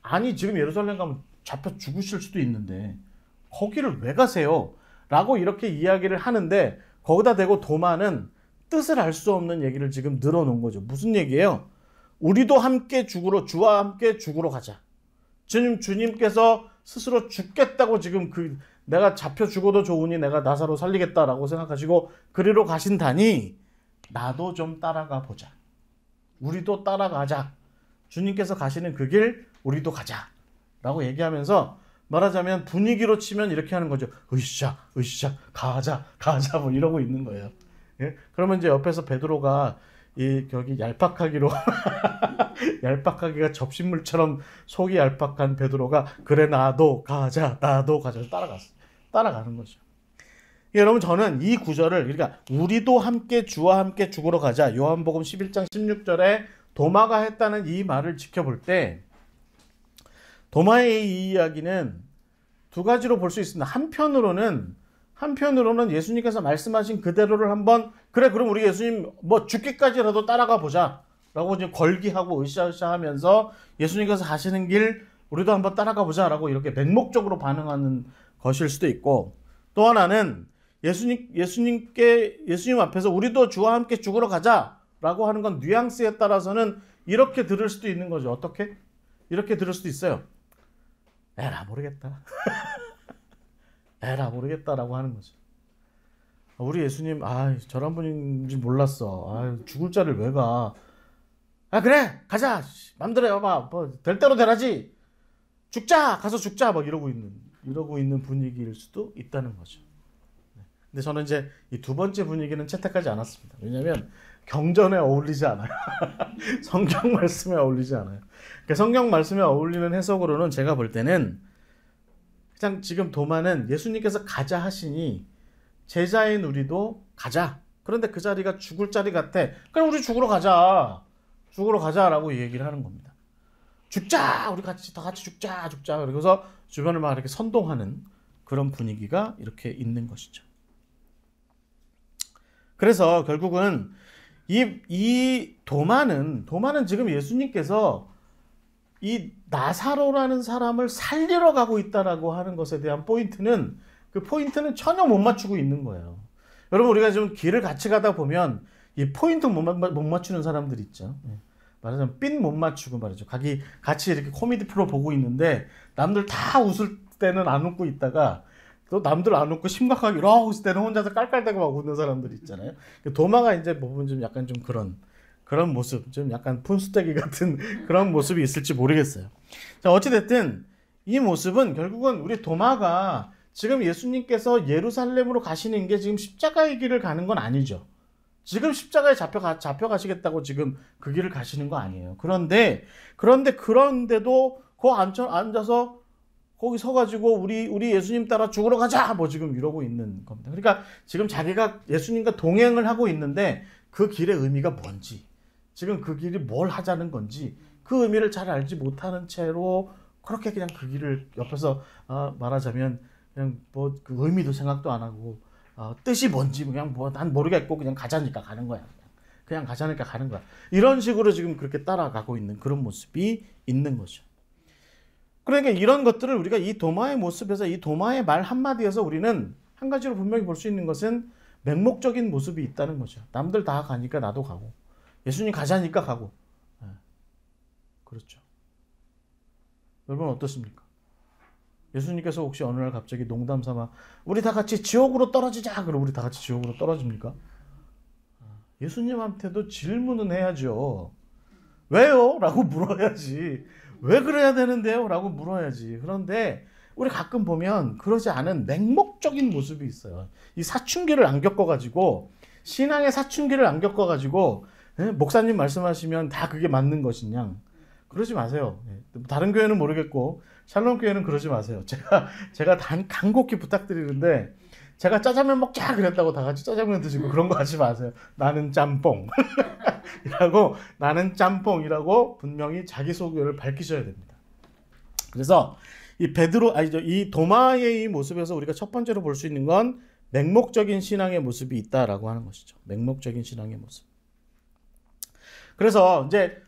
Speaker 1: 아니 지금 예루살렘 가면 잡혀 죽으실 수도 있는데 거기를 왜 가세요? 라고 이렇게 이야기를 하는데 거기다 대고 도마는 뜻을 알 수 없는 얘기를 지금 늘어놓은 거죠. 무슨 얘기예요? 우리도 함께 죽으러 주와 함께 죽으러 가자. 주님께서 스스로 죽겠다고 지금 내가 잡혀 죽어도 좋으니 내가 나사로 살리겠다라고 생각하시고 그리로 가신다니 나도 좀 따라가 보자. 우리도 따라가자. 주님께서 가시는 그 길 우리도 가자. 라고 얘기하면서 말하자면 분위기로 치면 이렇게 하는 거죠. 으쌰 가자 뭐 이러고 있는 거예요. 예? 그러면 이제 옆에서 베드로가 여기 얄팍하기로 얄팍하기가 접신물처럼 속이 얄팍한 베드로가 그래 나도 가자 따라가는 거죠. 여러분 저는 이 구절을 그러니까 우리도 함께 주와 함께 죽으러 가자 요한복음 11장 16절에 도마가 했다는 이 말을 지켜볼 때 도마의 이 이야기는 두 가지로 볼 수 있습니다. 한편으로는 예수님께서 말씀하신 그대로를 한번 그래 그럼 우리 예수님 뭐 죽기까지라도 따라가 보자 라고 이제 걸기하고 으쌰으쌰 하면서 예수님께서 가시는 길 우리도 한번 따라가 보자 라고 이렇게 맹목적으로 반응하는 것일 수도 있고 또 하나는 예수님 앞에서 우리도 주와 함께 죽으러 가자 라고 하는 건 뉘앙스에 따라서는 이렇게 들을 수도 있는 거죠. 어떻게? 이렇게 들을 수도 있어요. 에라 모르겠다. 에라 모르겠다라고 하는 거죠. 우리 예수님 저런 분인지 몰랐어. 죽을 자를 왜 가. 그래 가자. 맘대로 해봐. 뭐 될 대로 되라지. 죽자. 가서 죽자. 막 이러고 있는 분위기일 수도 있다는 거죠. 근데 저는 이제 이 두 번째 분위기는 채택하지 않았습니다. 왜냐하면 경전에 어울리지 않아요. 성경 말씀에 어울리지 않아요. 그러니까 성경 말씀에 어울리는 해석으로는 제가 볼 때는 그냥 지금 도마는 예수님께서 가자 하시니 제자인 우리도 가자. 그런데 그 자리가 죽을 자리 같아. 그럼 우리 죽으러 가자라고 얘기를 하는 겁니다. 죽자. 우리 다 같이 죽자. 그래서 주변을 막 이렇게 선동하는 그런 분위기가 이렇게 있는 것이죠. 그래서 결국은 이 도마는 지금 예수님께서 이 나사로라는 사람을 살리러 가고 있다라고 하는 것에 대한 포인트는 전혀 못 맞추고 있는 거예요. 여러분 우리가 좀 길을 같이 가다 보면 이 포인트 못 맞추는 사람들 있죠. 말하자면 삔 못 맞추고 말이죠. 같이 이렇게 코미디 프로 보고 있는데 남들 다 웃을 때는 안 웃고 있다가 또 남들 안 웃고 심각하게 이러고 웃을 때는 혼자서 깔깔대고 막 웃는 사람들 있잖아요. 도마가 이제 보면 좀 약간 좀 그런 모습, 좀 약간 푼수대기 같은 그런 모습이 있을지 모르겠어요. 자, 어찌됐든 이 모습은 결국은 우리 도마가 지금 예수님께서 예루살렘으로 가시는 게 지금 십자가의 길을 가는 건 아니죠. 지금 십자가에 잡혀가시겠다고 지금 그 길을 가시는 거 아니에요. 그런데도 앉아서 거기 서가지고 우리 예수님 따라 죽으러 가자 뭐 지금 이러고 있는 겁니다. 그러니까 지금 자기가 예수님과 동행을 하고 있는데 그 길의 의미가 뭔지 지금 그 길이 뭘 하자는 건지 그 의미를 잘 알지 못하는 채로 그렇게 그냥 그 길을 옆에서 말하자면 그냥 뭐 그 의미도 생각도 안 하고 뜻이 뭔지 그냥 뭐 난 모르겠고 그냥 가자니까 가는 거야. 그냥 가자니까 가는 거야. 이런 식으로 지금 그렇게 따라가고 있는 그런 모습이 있는 거죠. 그러니까 이런 것들을 우리가 이 도마의 모습에서 이 도마의 말 한마디에서 우리는 한 가지로 분명히 볼 수 있는 것은 맹목적인 모습이 있다는 거죠. 남들 다 가니까 나도 가고 예수님 가자니까 가고. 그렇죠. 여러분 어떻습니까? 예수님께서 혹시 어느 날 갑자기 농담 삼아 우리 다 같이 지옥으로 떨어지자 그럼 우리 다 같이 지옥으로 떨어집니까? 예수님한테도 질문은 해야죠. 왜요? 라고 물어야지. 왜 그래야 되는데요? 라고 물어야지. 그런데 우리 가끔 보면 그러지 않은 맹목적인 모습이 있어요. 이 사춘기를 안 겪어가지고 신앙의 사춘기를 안 겪어가지고 목사님 말씀하시면 다 그게 맞는 것이냐. 그러지 마세요. 다른 교회는 모르겠고 샬롬 교회는 그러지 마세요. 제가 간곡히 부탁드리는데 제가 짜장면 먹자 그랬다고 다 같이 짜장면 드시고 그런 거 하지 마세요. 나는 짬뽕 나는 짬뽕이라고 분명히 자기소개를 밝히셔야 됩니다. 그래서 이 베드로 아니죠. 이 도마의 이 모습에서 우리가 첫 번째로 볼 수 있는 건 맹목적인 신앙의 모습이 있다라고 하는 것이죠. 맹목적인 신앙의 모습. 그래서 이제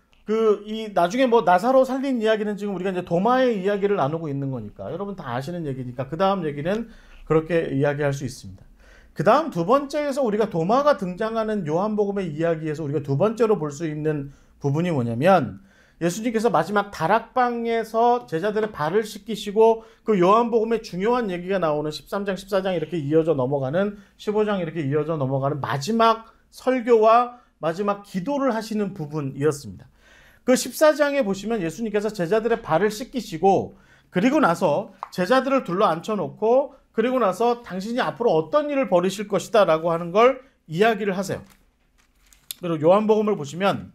Speaker 1: 이 나중에 뭐 나사로 살린 이야기는 지금 우리가 이제 도마의 이야기를 나누고 있는 거니까 여러분 다 아시는 얘기니까 그 다음 얘기는 그렇게 이야기할 수 있습니다. 그 다음 두 번째에서 우리가 도마가 등장하는 요한복음의 이야기에서 우리가 두 번째로 볼 수 있는 부분이 뭐냐면 예수님께서 마지막 다락방에서 제자들의 발을 씻기시고 그 요한복음의 중요한 얘기가 나오는 13장, 14장 이렇게 이어져 넘어가는 15장 이렇게 이어져 넘어가는 마지막 설교와 마지막 기도를 하시는 부분이었습니다. 그 14장에 보시면 예수님께서 제자들의 발을 씻기시고 그리고 나서 제자들을 둘러 앉혀놓고 그리고 나서 당신이 앞으로 어떤 일을 벌이실 것이다 라고 하는 걸 이야기를 하세요. 그리고 요한복음을 보시면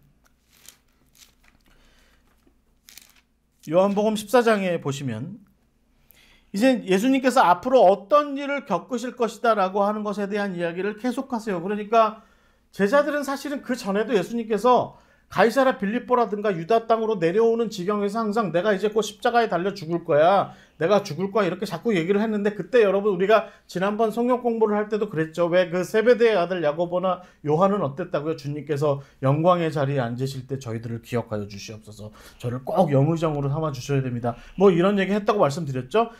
Speaker 1: 요한복음 14장에 보시면 이제 예수님께서 앞으로 어떤 일을 겪으실 것이다 라고 하는 것에 대한 이야기를 계속하세요. 그러니까 제자들은 사실은 그 전에도 예수님께서 가이사랴 빌립보라든가 유다 땅으로 내려오는 지경에서 항상 내가 이제 곧 십자가에 달려 죽을 거야. 내가 죽을 거야. 이렇게 자꾸 얘기를 했는데 그때 여러분 우리가 지난번 성경 공부를 할 때도 그랬죠. 왜 그 세베대의 아들 야고보나 요한은 어땠다고요? 주님께서 영광의 자리에 앉으실 때 저희들을 기억하여 주시옵소서. 저를 꼭 영의정으로 삼아 주셔야 됩니다. 뭐 이런 얘기 했다고 말씀드렸죠.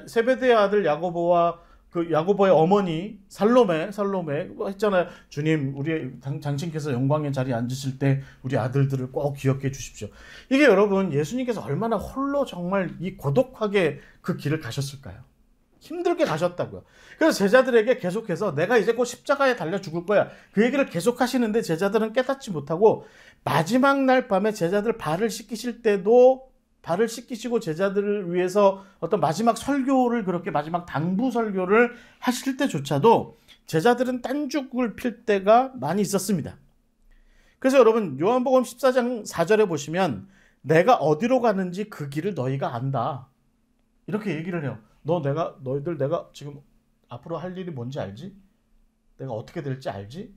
Speaker 1: 세베대의 아들 야고보와 그 야고보의 어머니 살로메 했잖아요. 주님, 우리 장친께서 영광의 자리에 앉으실 때 우리 아들들을 꼭 기억해 주십시오. 이게 여러분 예수님께서 얼마나 홀로 정말 이 고독하게 그 길을 가셨을까요? 힘들게 가셨다고요. 그래서 제자들에게 계속해서 내가 이제 곧 십자가에 달려 죽을 거야. 그 얘기를 계속 하시는데 제자들은 깨닫지 못하고 마지막 날 밤에 제자들 발을 씻기실 때도 발을 씻기시고 제자들을 위해서 어떤 마지막 설교를 그렇게 마지막 당부 설교를 하실 때조차도 제자들은 딴죽을 필 때가 많이 있었습니다. 그래서 여러분 요한복음 14장 4절에 보시면 내가 어디로 가는지 그 길을 너희가 안다. 이렇게 얘기를 해요. 너희들 내가 지금 앞으로 할 일이 뭔지 알지? 내가 어떻게 될지 알지?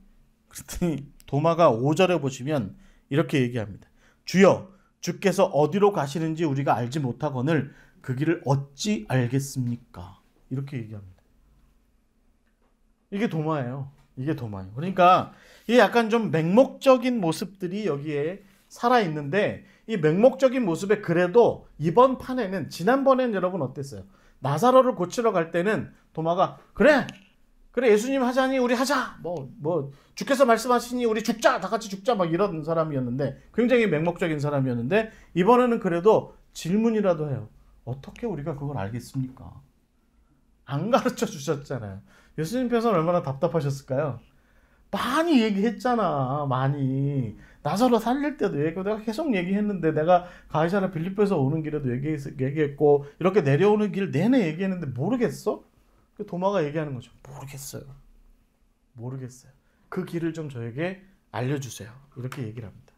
Speaker 1: 그랬더니 도마가 5절에 보시면 이렇게 얘기합니다. 주여 주께서 어디로 가시는지 우리가 알지 못하거늘 그 길을 어찌 알겠습니까? 이렇게 얘기합니다. 이게 도마예요. 이게 도마예요. 그러니까 이게 약간 좀 맹목적인 모습들이 여기에 살아있는데 이 맹목적인 모습에 그래도 이번 판에는 지난번엔 여러분 어땠어요? 나사로를 고치러 갈 때는 도마가 그래 예수님 하자니 우리 하자 뭐 주께서 말씀하시니 우리 죽자 다 같이 죽자 막 이런 사람이었는데 굉장히 맹목적인 사람이었는데 이번에는 그래도 질문이라도 해요. 어떻게 우리가 그걸 알겠습니까? 안 가르쳐 주셨잖아요. 예수님께서는 얼마나 답답하셨을까요? 많이 얘기했잖아. 많이 나사로 살릴 때도 얘기하고 내가 계속 얘기했는데 내가 가이사랴 빌립보에서 오는 길에도 얘기했고 이렇게 내려오는 길 내내 얘기했는데 모르겠어? 도마가 얘기하는 거죠. 모르겠어요. 그 길을 좀 저에게 알려주세요. 이렇게 얘기를 합니다.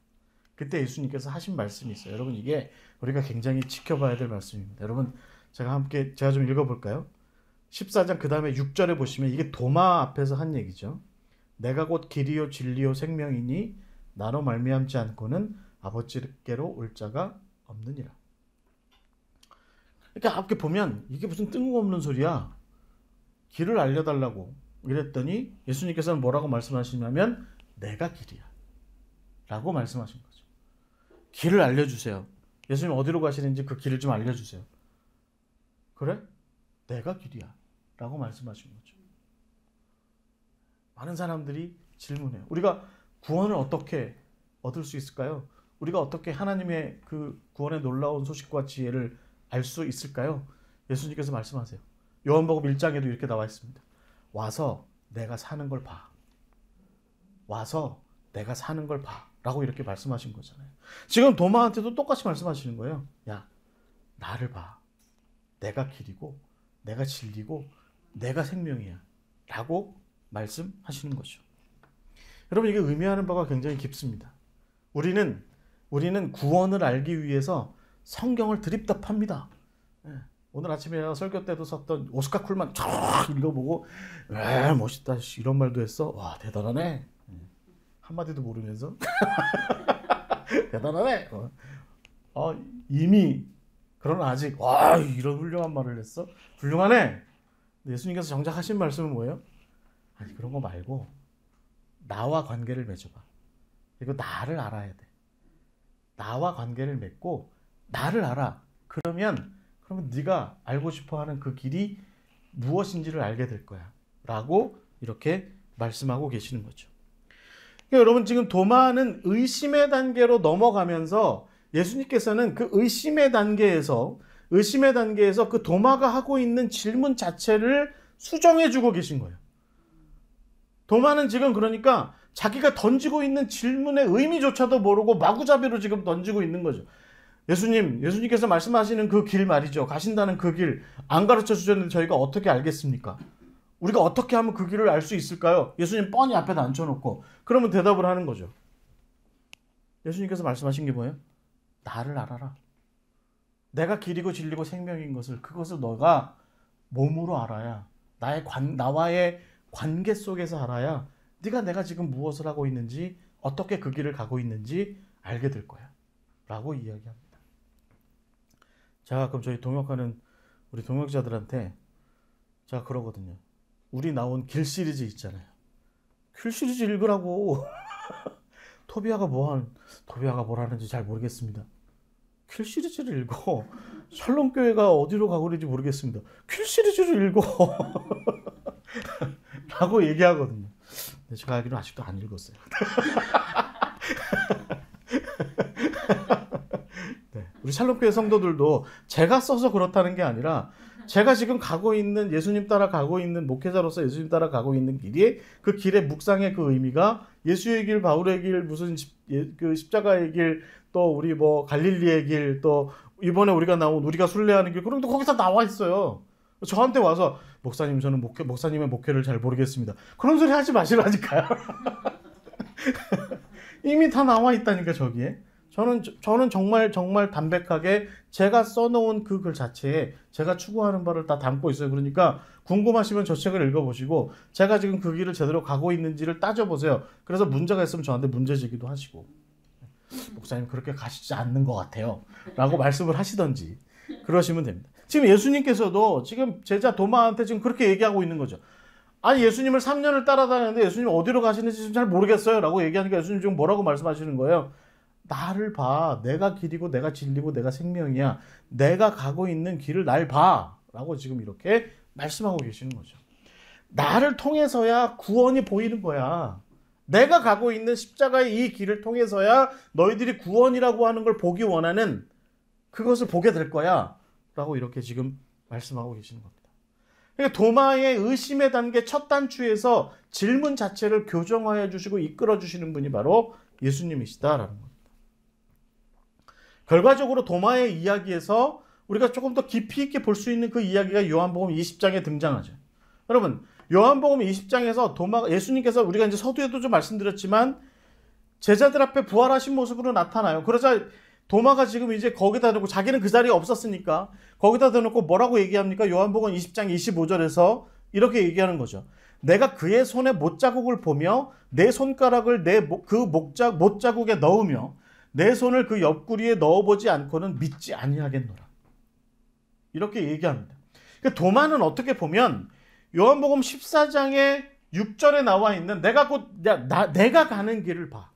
Speaker 1: 그때 예수님께서 하신 말씀이 있어요. 여러분 이게 우리가 굉장히 지켜봐야 될 말씀입니다. 여러분 제가 좀 읽어볼까요? 14장 그 다음에 6절에 보시면 이게 도마 앞에서 한 얘기죠. 내가 곧 길이요 진리요 생명이니 나로 말미암지 않고는 아버지께로 올 자가 없느니라. 그러니까 앞에 보면 이게 무슨 뜬금없는 소리야. 길을 알려달라고 이랬더니 예수님께서는 뭐라고 말씀하시냐면 내가 길이야 라고 말씀하신 거죠. 길을 알려주세요. 예수님 어디로 가시는지 그 길을 좀 알려주세요. 그래? 내가 길이야 라고 말씀하신 거죠. 많은 사람들이 질문해요. 우리가 구원을 어떻게 얻을 수 있을까요? 우리가 어떻게 하나님의 그 구원의 놀라운 소식과 지혜를 알 수 있을까요? 예수님께서 말씀하세요. 요한복음 1장에도 이렇게 나와 있습니다. 와서 내가 사는 걸 봐. 와서 내가 사는 걸 봐. 라고 이렇게 말씀하신 거잖아요. 지금 도마한테도 똑같이 말씀하시는 거예요. 야, 나를 봐. 내가 길이고 내가 진리고 내가 생명이야. 라고 말씀하시는 거죠. 여러분 이게 의미하는 바가 굉장히 깊습니다. 우리는 구원을 알기 위해서 성경을 드립다 팝니다. 오늘 아침에 설교 때도 썼던 오스카 쿨만 쫙 읽어보고 멋있다 이런 말도 했어. 와 대단하네. 한마디도 모르면서 대단하네. 이미 그러나 아직 와 이런 훌륭한 말을 했어? 훌륭하네. 예수님께서 정작 하신 말씀은 뭐예요? 아니 그런 거 말고 나와 관계를 맺어봐. 그리고 나를 알아야 돼. 나와 관계를 맺고 나를 알아. 그러면 네가 알고 싶어하는 그 길이 무엇인지를 알게 될 거야. 라고 이렇게 말씀하고 계시는 거죠. 그러니까 여러분 지금 도마는 의심의 단계로 넘어가면서 예수님께서는 그 의심의 단계에서 그 도마가 하고 있는 질문 자체를 수정해 주고 계신 거예요. 도마는 지금 그러니까 자기가 던지고 있는 질문의 의미조차도 모르고 마구잡이로 지금 던지고 있는 거죠. 예수님께서 말씀하시는 그 길 말이죠. 가신다는 그 길 안 가르쳐 주셨는데 저희가 어떻게 알겠습니까? 우리가 어떻게 하면 그 길을 알 수 있을까요? 예수님 뻔히 앞에다 앉혀놓고 그러면 대답을 하는 거죠. 예수님께서 말씀하신 게 뭐예요? 나를 알아라. 내가 길이고 진리고 생명인 것을 그것을 너가 몸으로 알아야 나와의 관계 속에서 알아야 네가 내가 지금 무엇을 하고 있는지 어떻게 그 길을 가고 있는지 알게 될 거야. 라고 이야기합니다. 자, 그럼 저희 동역하는 우리 동역자들한테 제가 그러거든요. 우리 나온 길 시리즈 있잖아요. 길 시리즈 읽으라고. 토비아가 뭘 하는지 잘 모르겠습니다. 길 시리즈를 읽어. 샬롬교회가 어디로 가고 있는지 모르겠습니다. 길 시리즈를 읽어. 라고 얘기하거든요. 근데 제가 알기로는 아직도 안 읽었어요. 네, 우리 샬롬교회 성도들도 제가 써서 그렇다는 게 아니라 제가 지금 가고 있는 예수님 따라 가고 있는 목회자로서 예수님 따라 가고 있는 길이 그 길의 묵상의 그 의미가 예수의 길, 바울의 길, 무슨 그 십자가의 길, 또 우리 뭐 갈릴리의 길, 또 이번에 우리가 순례하는 길 그런 거 거기서 나와 있어요. 저한테 와서 목사님 저는 목사님의 목회를 잘 모르겠습니다. 그런 소리 하지 마시라니까요. 이미 다 나와 있다니까 저기에. 저는 정말 담백하게 제가 써놓은 그 글 자체에 제가 추구하는 바를 다 담고 있어요. 그러니까 궁금하시면 저 책을 읽어보시고 제가 지금 그 길을 제대로 가고 있는지를 따져보세요. 그래서 문제가 있으면 저한테 문제 제기도 하시고 목사님 그렇게 가시지 않는 것 같아요. 라고 말씀을 하시던지 그러시면 됩니다. 지금 예수님께서도 지금 제자 도마한테 지금 그렇게 얘기하고 있는 거죠. 아니 예수님을 3년을 따라다녔는데 예수님 어디로 가시는지 지금 잘 모르겠어요. 라고 얘기하니까 예수님 지금 뭐라고 말씀하시는 거예요? 나를 봐. 내가 길이고 내가 진리고 내가 생명이야. 내가 가고 있는 길을 날 봐. 라고 지금 이렇게 말씀하고 계시는 거죠. 나를 통해서야 구원이 보이는 거야. 내가 가고 있는 십자가의 이 길을 통해서야 너희들이 구원이라고 하는 걸 보기 원하는 그것을 보게 될 거야. 라고 이렇게 지금 말씀하고 계시는 겁니다. 그러니까 도마의 의심의 단계 첫 단추에서 질문 자체를 교정하여 주시고 이끌어 주시는 분이 바로 예수님이시다라는 겁니다. 결과적으로 도마의 이야기에서 우리가 조금 더 깊이 있게 볼 수 있는 그 이야기가 요한복음 20장에 등장하죠. 여러분, 요한복음 20장에서 예수님께서 우리가 이제 서두에도 좀 말씀드렸지만 제자들 앞에 부활하신 모습으로 나타나요. 그러자 도마가 지금 이제 거기다 대놓고 자기는 그 자리에 없었으니까 거기다 대놓고 뭐라고 얘기합니까? 요한복음 20장 25절에서 이렇게 얘기하는 거죠. 내가 그의 손에 못자국을 보며 내 손가락을 그 못자국에 넣으며 내 손을 그 옆구리에 넣어보지 않고는 믿지 아니하겠노라. 이렇게 얘기합니다. 그러니까 도마는 어떻게 보면 요한복음 14장의 6절에 나와 있는 내가 가는 길을 봐.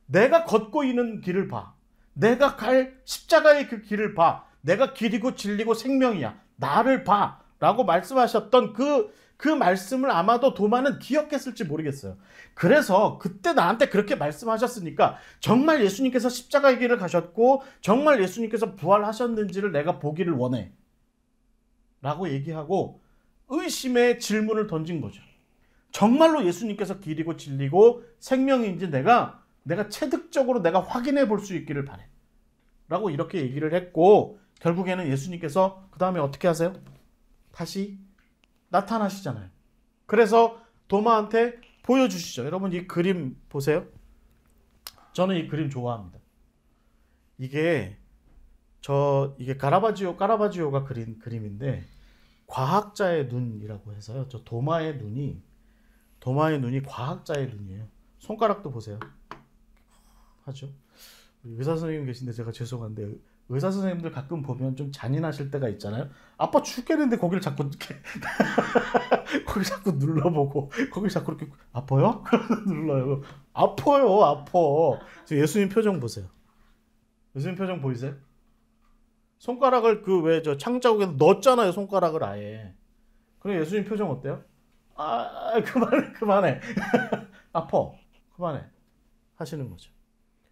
Speaker 1: 내가 걷고 있는 길을 봐. 내가 갈 십자가의 그 길을 봐. 내가 길이고 진리고 생명이야. 나를 봐. 라고 말씀하셨던 그 말씀을 아마도 도마는 기억했을지 모르겠어요. 그래서 그때 나한테 그렇게 말씀하셨으니까 정말 예수님께서 십자가의 길을 가셨고 정말 예수님께서 부활하셨는지를 내가 보기를 원해. 라고 얘기하고 의심의 질문을 던진 거죠. 정말로 예수님께서 길이고 진리고 생명인지 내가 체득적으로 내가 확인해 볼 수 있기를 바래. 라고 이렇게 얘기를 했고 결국에는 예수님께서 그 다음에 어떻게 하세요? 다시 나타나시잖아요. 그래서 도마한테 보여주시죠. 여러분 이 그림 보세요. 저는 이 그림 좋아합니다. 이게 카라바지오가 그린 그림인데 과학자의 눈이라고 해서요. 저 도마의 눈이 과학자의 눈이에요. 손가락도 보세요. 하죠. 의사 선생님 계신데 제가 죄송한데 의사 선생님들 가끔 보면 좀 잔인하실 때가 있잖아요. 아파 죽겠는데 거기를 자꾸 이렇게 거기 자꾸 눌러보고 거기 자꾸 이렇게 아파요? 눌러요. 아파요, 아파. 지금 예수님 표정 보세요. 예수님 표정 보이세요? 손가락을 그 왜 저 창자국에 넣었잖아요. 손가락을 아예. 그럼 예수님 표정 어때요? 아, 그만해. 아파. 그만해. 하시는 거죠.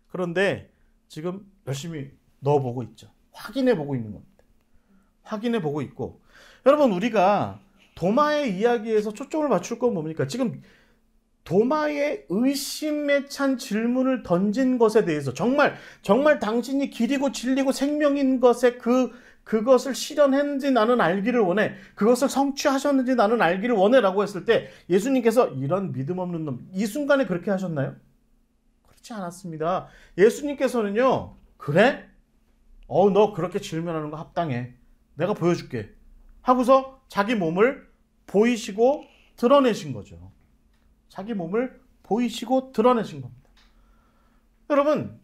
Speaker 1: 그런데 지금 열심히 넣어보고 있죠. 확인해보고 있는 겁니다. 확인해보고 있고. 여러분, 우리가 도마의 이야기에서 초점을 맞출 건 뭡니까? 지금 도마의 의심에 찬 질문을 던진 것에 대해서 정말 당신이 길이고 진리고 생명인 것에 그것을 실현했는지 나는 알기를 원해. 그것을 성취하셨는지 나는 알기를 원해. 라고 했을 때 예수님께서 이런 믿음 없는 놈, 이 순간에 그렇게 하셨나요? 그렇지 않았습니다. 예수님께서는요, 그래? 너 그렇게 질문하는 거 합당해. 내가 보여줄게. 하고서 자기 몸을 보이시고 드러내신 거죠. 자기 몸을 보이시고 드러내신 겁니다. 여러분,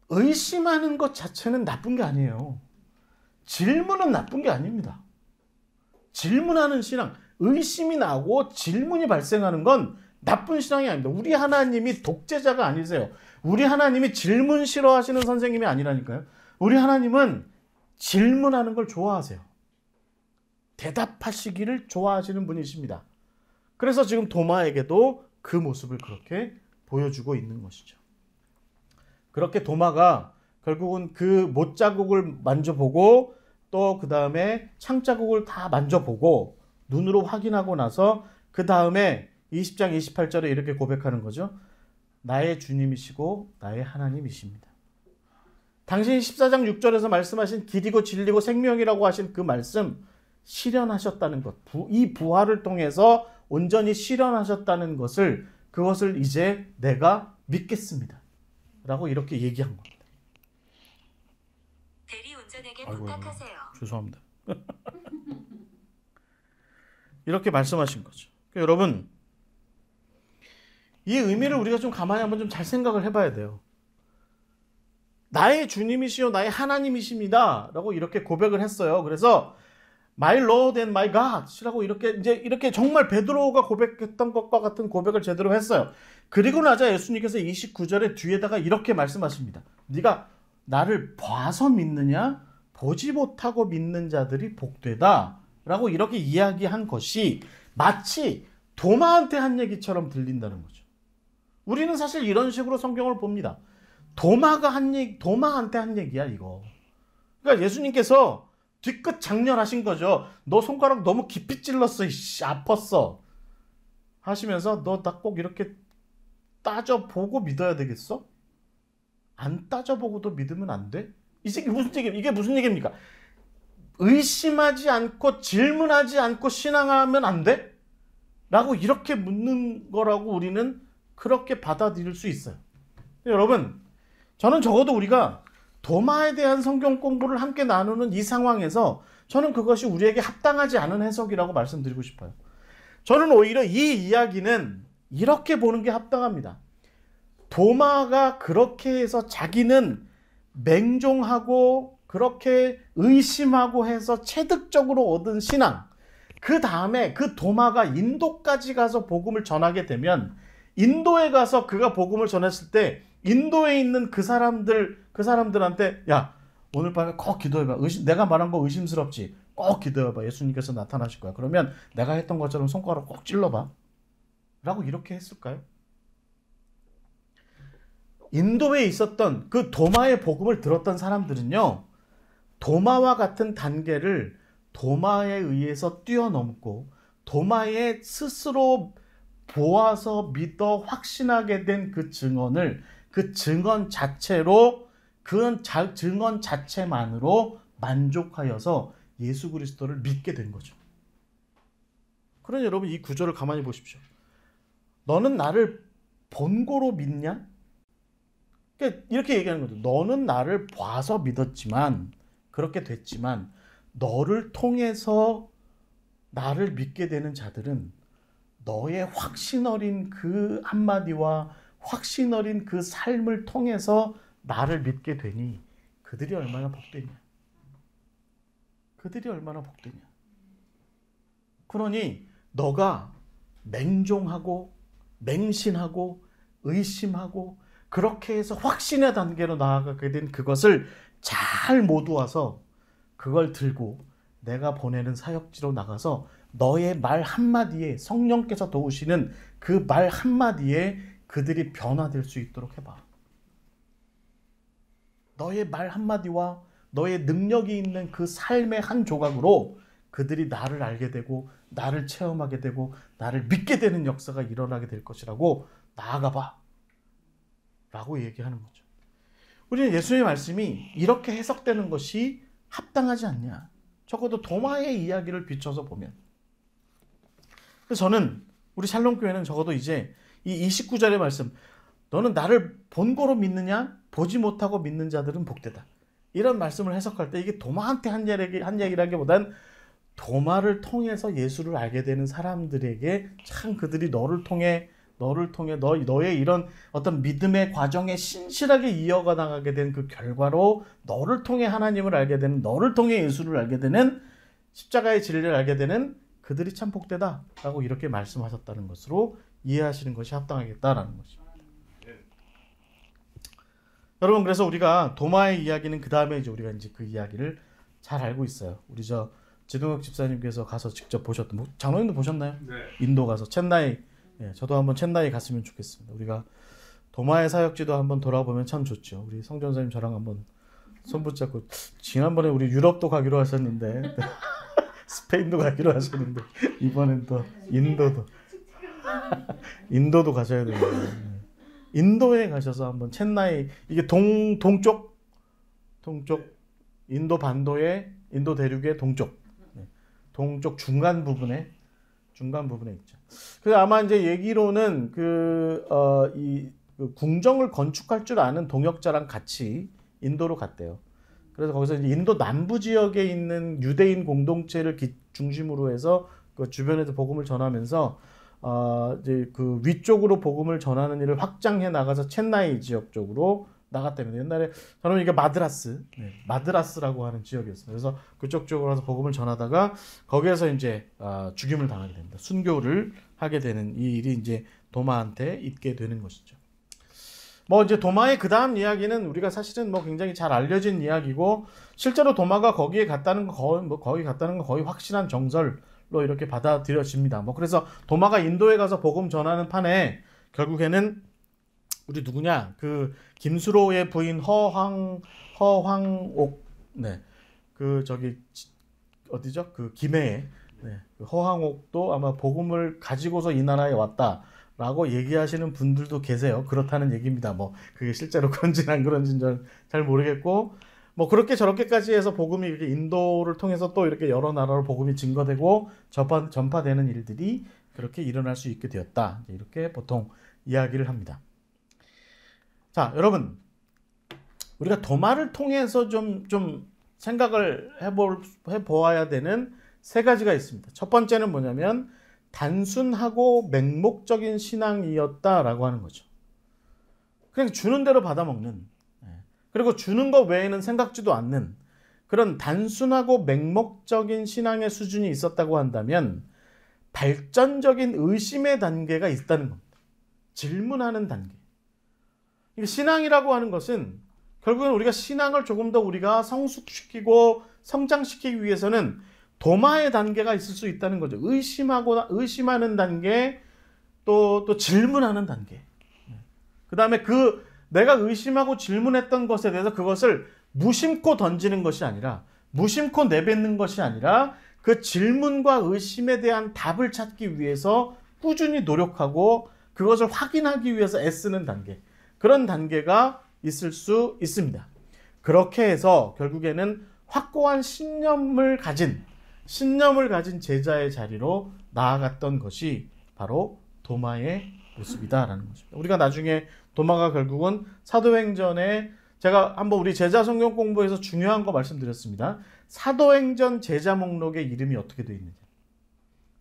Speaker 1: 의심하는 것 자체는 나쁜 게 아니에요. 질문은 나쁜 게 아닙니다. 질문하는 신앙, 의심이 나고 질문이 발생하는 건 나쁜 신앙이 아닙니다. 우리 하나님이 독재자가 아니세요. 우리 하나님이 질문 싫어하시는 선생님이 아니라니까요. 우리 하나님은 질문하는 걸 좋아하세요. 대답하시기를 좋아하시는 분이십니다. 그래서 지금 도마에게도 그 모습을 그렇게 보여주고 있는 것이죠. 그렇게 도마가 결국은 그 못자국을 만져보고 또 그 다음에 창자국을 다 만져보고 눈으로 확인하고 나서 그 다음에 20장 28절에 이렇게 고백하는 거죠. 나의 주님이시고 나의 하나님이십니다. 당신이 14장 6절에서 말씀하신 길이고 진리고 생명이라고 하신 그 말씀 실현하셨다는 것, 이 부활을 통해서 온전히 실현하셨다는 것을, 그것을 이제 내가 믿겠습니다. 라고 이렇게 얘기한 겁니다.
Speaker 3: 대리운전에게 부탁하세요.
Speaker 1: 죄송합니다. 이렇게 말씀하신 거죠. 그러니까 여러분, 이 의미를 우리가 좀 가만히 한번 좀 잘 생각을 해봐야 돼요. 나의 주님이시요 나의 하나님이십니다. 라고 이렇게 고백을 했어요. 그래서 My Lord and my God이라고 이렇게 정말 베드로가 고백했던 것과 같은 고백을 제대로 했어요. 그리고 나자 예수님께서 29절에 뒤에다가 이렇게 말씀하십니다. 네가 나를 봐서 믿느냐? 보지 못하고 믿는 자들이 복되다. 라고 이렇게 이야기한 것이 마치 도마한테 한 얘기처럼 들린다는 거죠. 우리는 사실 이런 식으로 성경을 봅니다. 도마한테 한 얘기야, 이거. 그러니까 예수님께서 뒤끝 장렬하신 거죠. 너 손가락 너무 깊이 찔렀어. 아팠어. 하시면서 너 나 꼭 이렇게 따져보고 믿어야 되겠어? 안 따져보고도 믿으면 안 돼? 이게 무슨 얘기입니까? 의심하지 않고 질문하지 않고 신앙하면 안 돼? 라고 이렇게 묻는 거라고 우리는 그렇게 받아들일 수 있어요. 여러분, 저는 적어도 우리가 도마에 대한 성경 공부를 함께 나누는 이 상황에서 저는 그것이 우리에게 합당하지 않은 해석이라고 말씀드리고 싶어요. 저는 오히려 이 이야기는 이렇게 보는 게 합당합니다. 도마가 그렇게 해서 자기는 맹종하고 그렇게 의심하고 해서 체득적으로 얻은 신앙, 그 다음에 그 도마가 인도까지 가서 복음을 전하게 되면 인도에 가서 그가 복음을 전했을 때 인도에 있는 그 사람들한테 야, 오늘 밤에 꼭 기도해봐. 내가 말한 거 의심스럽지? 꼭 기도해봐. 예수님께서 나타나실 거야. 그러면 내가 했던 것처럼 손가락 꼭 찔러봐. 라고 이렇게 했을까요? 인도에 있었던 그 도마의 복음을 들었던 사람들은요, 도마와 같은 단계를 도마에 의해서 뛰어넘고 도마에 스스로 보아서 믿어 확신하게 된 그 증언을, 그 증언 자체로, 그 증언 자체만으로 만족하여서 예수 그리스도를 믿게 된 거죠. 그러니 여러분, 이 구절을 가만히 보십시오. 너는 나를 본고로 믿냐? 이렇게 얘기하는 거죠. 너는 나를 봐서 믿었지만, 그렇게 됐지만 너를 통해서 나를 믿게 되는 자들은 너의 확신 어린 그 한마디와 확신 어린 그 삶을 통해서 나를 믿게 되니 그들이 얼마나 복되냐. 그들이 얼마나 복되냐. 그러니 너가 맹종하고 맹신하고 의심하고 그렇게 해서 확신의 단계로 나아가게 된 그것을 잘 모두와서 그걸 들고 내가 보내는 사역지로 나가서 너의 말 한마디에 성령께서 도우시는 그 말 한마디에 그들이 변화될 수 있도록 해봐. 너의 말 한마디와 너의 능력이 있는 그 삶의 한 조각으로 그들이 나를 알게 되고 나를 체험하게 되고 나를 믿게 되는 역사가 일어나게 될 것이라고 나아가봐 라고 얘기하는 거죠. 우리는 예수님의 말씀이 이렇게 해석되는 것이 합당하지 않냐. 적어도 도마의 이야기를 비춰서 보면. 그래서 저는 우리 샬롬교회는 적어도 이제 이 29절의 말씀, 너는 나를 본고로 믿느냐? 보지 못하고 믿는 자들은 복되다. 이런 말씀을 해석할 때 이게 도마한테 한 얘기라기보단 도마를 통해서 예수를 알게 되는 사람들에게 참 그들이 너를 통해 너의 이런 어떤 믿음의 과정에 신실하게 이어가 나가게 된 그 결과로 너를 통해 하나님을 알게 되는, 너를 통해 예수를 알게 되는, 십자가의 진리를 알게 되는 그들이 참 복되다라고 이렇게 말씀하셨다는 것으로 이해하시는 것이 합당하겠다라는 것입니다. 여러분, 그래서 우리가 도마의 이야기는 그 다음에 이제 우리가 이제 그 이야기를 잘 알고 있어요. 우리 저 지동혁 집사님께서 가서 직접 보셨던, 장로님도 보셨나요?
Speaker 2: 네.
Speaker 1: 인도 가서 첸나이, 저도 한번 첸나이 갔으면 좋겠습니다. 우리가 도마의 사역지도 한번 돌아보면 참 좋죠. 우리 성전사님 저랑 한번 손 붙잡고, 지난번에 우리 유럽도 가기로 하셨는데 스페인도 가기로 하셨는데 이번엔 또 인도도 가셔야 됩니다. 인도에 가셔서 한번 첸나이, 이게 동쪽 인도 반도의 인도 대륙의 동쪽 중간 부분에 있죠. 그래서 아마 이제 얘기로는 이 궁정을 건축할 줄 아는 동역자랑 같이 인도로 갔대요. 그래서 거기서 이제 인도 남부 지역에 있는 유대인 공동체를 중심으로 해서 그 주변에서 복음을 전하면서 이제 그 위쪽으로 복음을 전하는 일을 확장해 나가서 첸나이 지역 쪽으로 나갔답니다. 옛날에 저는 이게 마드라스라고 하는 지역이었어요. 그래서 그쪽 쪽으로 가서 복음을 전하다가 거기에서 이제 죽임을 당하게 됩니다. 순교를 하게 되는 이 일이 이제 도마한테 있게 되는 것이죠. 이제 도마의 그 다음 이야기는 우리가 사실은 굉장히 잘 알려진 이야기고, 실제로 도마가 거기에 갔다는 거 거의 확실한 정설로 이렇게 받아들여집니다. 그래서 도마가 인도에 가서 복음 전하는 판에 결국에는 우리 누구냐, 그 김수로의 부인 허황옥, 어디죠? 그 김해에, 그 허황옥도 아마 복음을 가지고서 이 나라에 왔다라고 얘기하시는 분들도 계세요. 그렇다는 얘기입니다. 그게 실제로 그런지는 안 그런지는 잘 모르겠고, 그렇게 저렇게까지 해서 복음이 이렇게 인도를 통해서 또 이렇게 여러 나라로 복음이 증거되고 전파되는 일들이 그렇게 일어날 수 있게 되었다. 이렇게 보통 이야기를 합니다. 자, 여러분, 우리가 도마를 통해서 좀 생각을 해보아야 되는 세 가지가 있습니다. 첫 번째는 뭐냐면 단순하고 맹목적인 신앙이었다라고 하는 거죠. 그냥 주는 대로 받아먹는, 그리고 주는 것 외에는 생각지도 않는 그런 단순하고 맹목적인 신앙의 수준이 있었다고 한다면 발전적인 의심의 단계가 있다는 겁니다. 질문하는 단계. 신앙이라고 하는 것은 결국은 우리가 신앙을 조금 더 우리가 성숙시키고 성장시키기 위해서는 도마의 단계가 있을 수 있다는 거죠. 의심하는 단계, 또 질문하는 단계. 그 다음에 내가 의심하고 질문했던 것에 대해서 그것을 무심코 던지는 것이 아니라, 무심코 내뱉는 것이 아니라 그 질문과 의심에 대한 답을 찾기 위해서 꾸준히 노력하고 그것을 확인하기 위해서 애쓰는 단계. 그런 단계가 있을 수 있습니다. 그렇게 해서 결국에는 확고한 신념을 가진 제자의 자리로 나아갔던 것이 바로 도마의 모습이다라는 것입니다. 우리가 나중에 도마가 결국은 사도행전에, 제가 한번 우리 제자 성경 공부에서 중요한 거 말씀드렸습니다. 사도행전 제자 목록에 이름이 어떻게 되어 있느냐.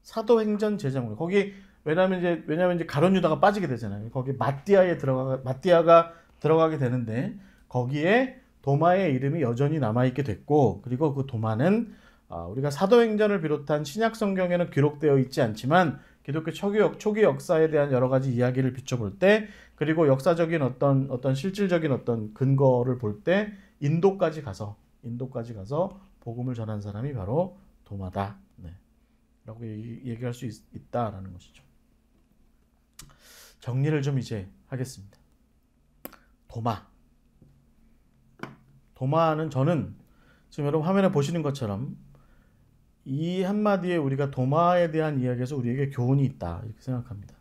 Speaker 1: 사도행전 제자 목록. 거기 왜냐면 이제 가룟 유다가 빠지게 되잖아요. 거기 마띠아가 들어가게 되는데 거기에 도마의 이름이 여전히 남아있게 됐고, 그리고 그 도마는 우리가 사도행전을 비롯한 신약 성경에는 기록되어 있지 않지만 기독교 초기 역사에 대한 여러 가지 이야기를 비춰볼 때, 그리고 역사적인 어떤 실질적인 어떤 근거를 볼 때 인도까지 가서 복음을 전한 사람이 바로 도마다. 네. 라고 얘기할 수 있다라는 것이죠. 정리를 좀 이제 하겠습니다. 도마는 저는 지금 여러분 화면에 보시는 것처럼 이 한마디에 우리가 도마에 대한 이야기에서 우리에게 교훈이 있다 이렇게 생각합니다.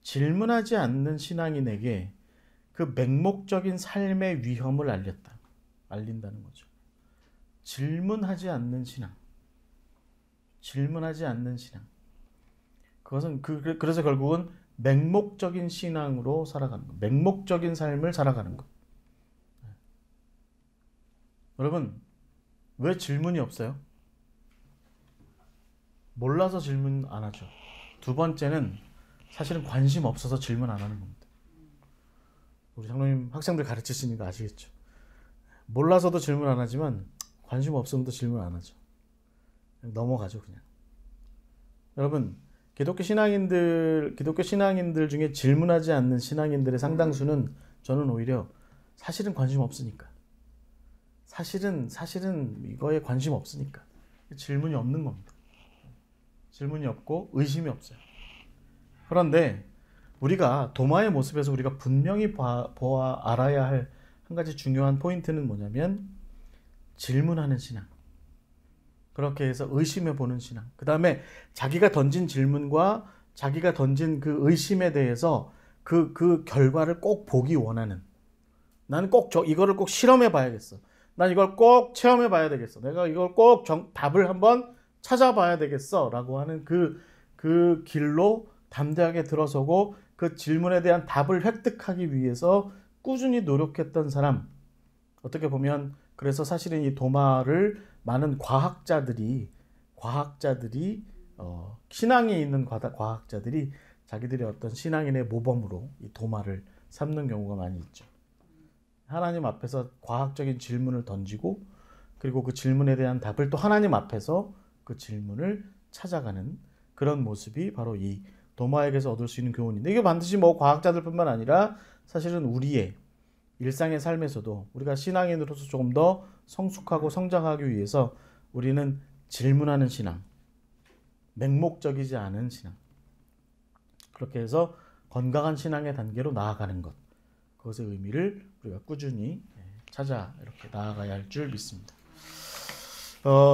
Speaker 1: 질문하지 않는 신앙인에게 그 맹목적인 삶의 위험을 알린다는 거죠. 질문하지 않는 신앙. 그것은 그래서 결국은 맹목적인 신앙으로 살아가는 것, 맹목적인 삶을 살아가는 것. 여러분, 왜 질문이 없어요? 몰라서 질문 안 하죠. 두 번째는 사실은 관심 없어서 질문 안 하는 겁니다. 우리 장로님 학생들 가르치시니까 아시겠죠. 몰라서도 질문 안 하지만 관심 없으면 또 질문 안 하죠. 넘어가죠 그냥. 여러분, 기독교 신앙인들 중에 질문하지 않는 신앙인들의 상당수는 저는 오히려 사실은 관심 없으니까. 사실은 이거에 관심 없으니까. 질문이 없는 겁니다. 질문이 없고 의심이 없어요. 그런데 우리가 도마의 모습에서 우리가 분명히 보아 알아야 할 한 가지 중요한 포인트는 뭐냐면 질문하는 신앙. 그렇게 해서 의심해보는 신앙. 그 다음에 자기가 던진 질문과 자기가 던진 그 의심에 대해서 그 결과를 꼭 보기 원하는. 나는 꼭 이거를 꼭 실험해봐야겠어. 난 이걸 꼭 체험해봐야 되겠어. 내가 이걸 꼭 답을 한번 찾아봐야 되겠어. 라고 하는 그 길로 담대하게 들어서고 그 질문에 대한 답을 획득하기 위해서 꾸준히 노력했던 사람. 어떻게 보면 그래서 사실은 이 도마를 많은 과학자들이 신앙에 있는 과학자들이 자기들의 어떤 신앙인의 모범으로 이 도마를 삼는 경우가 많이 있죠. 하나님 앞에서 과학적인 질문을 던지고 그리고 그 질문에 대한 답을 또 하나님 앞에서 그 질문을 찾아가는 그런 모습이 바로 이 도마에게서 얻을 수 있는 교훈인데, 이게 반드시 뭐 과학자들뿐만 아니라 사실은 우리의 일상의 삶에서도 우리가 신앙인으로서 조금 더 성숙하고 성장하기 위해서 우리는 질문하는 신앙, 맹목적이지 않은 신앙, 그렇게 해서 건강한 신앙의 단계로 나아가는 것, 그것의 의미를 우리가 꾸준히 찾아 이렇게 나아가야 할 줄 믿습니다.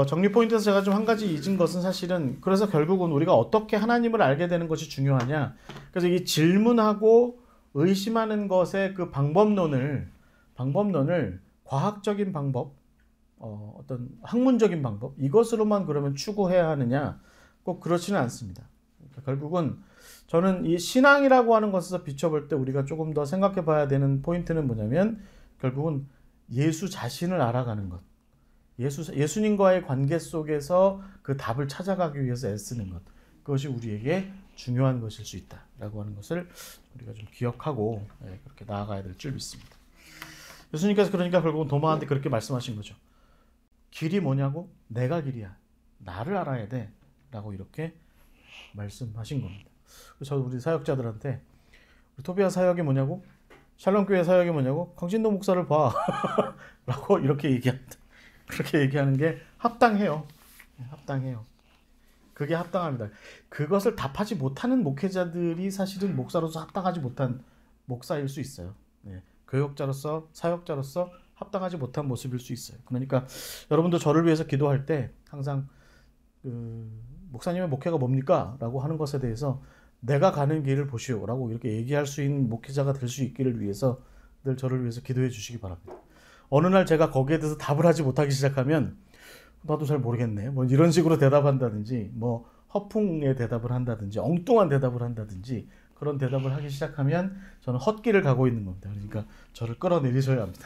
Speaker 1: 정리 포인트에서 제가 좀 한 가지 잊은 것은 사실은 그래서 결국은 우리가 어떻게 하나님을 알게 되는 것이 중요하냐. 그래서 이 질문하고 의심하는 것의 그 방법론을 과학적인 방법, 어떤 학문적인 방법 이것으로만 그러면 추구해야 하느냐? 꼭 그렇지는 않습니다. 그러니까 결국은 저는 이 신앙이라고 하는 것에서 비춰볼 때 우리가 조금 더 생각해 봐야 되는 포인트는 뭐냐면 결국은 예수 자신을 알아가는 것. 예수님과의 관계 속에서 그 답을 찾아가기 위해서 애쓰는 것. 그것이 우리에게 중요한 것일 수 있다라고 하는 것을 우리가 좀 기억하고 그렇게 나아가야 될 줄 믿습니다. 예수님께서 그러니까 결국은 도마한테 그렇게 말씀하신 거죠. 길이 뭐냐고? 내가 길이야. 나를 알아야 돼. 라고 이렇게 말씀하신 겁니다. 그래서 우리 사역자들한테 우리 토비아 사역이 뭐냐고? 샬롬교회 사역이 뭐냐고? 강진도 목사를 봐. 라고 이렇게 얘기합니다. 그렇게 얘기하는 게 합당해요. 그게 합당합니다. 그것을 답하지 못하는 목회자들이 사실은 목사로서 합당하지 못한 목사일 수 있어요. 교역자로서 사역자로서 합당하지 못한 모습일 수 있어요. 그러니까 여러분도 저를 위해서 기도할 때 항상 목사님의 목회가 뭡니까? 라고 하는 것에 대해서 내가 가는 길을 보시오 라고 이렇게 얘기할 수 있는 목회자가 될 수 있기를 위해서 늘 저를 위해서 기도해 주시기 바랍니다. 어느 날 제가 거기에 대해서 답을 하지 못하기 시작하면 나도 잘 모르겠네. 뭐 이런 식으로 대답한다든지 뭐 허풍의 대답을 한다든지 엉뚱한 대답을 한다든지 그런 대답을 하기 시작하면 저는 헛길을 가고 있는 겁니다. 그러니까 저를 끌어내리셔야 합니다.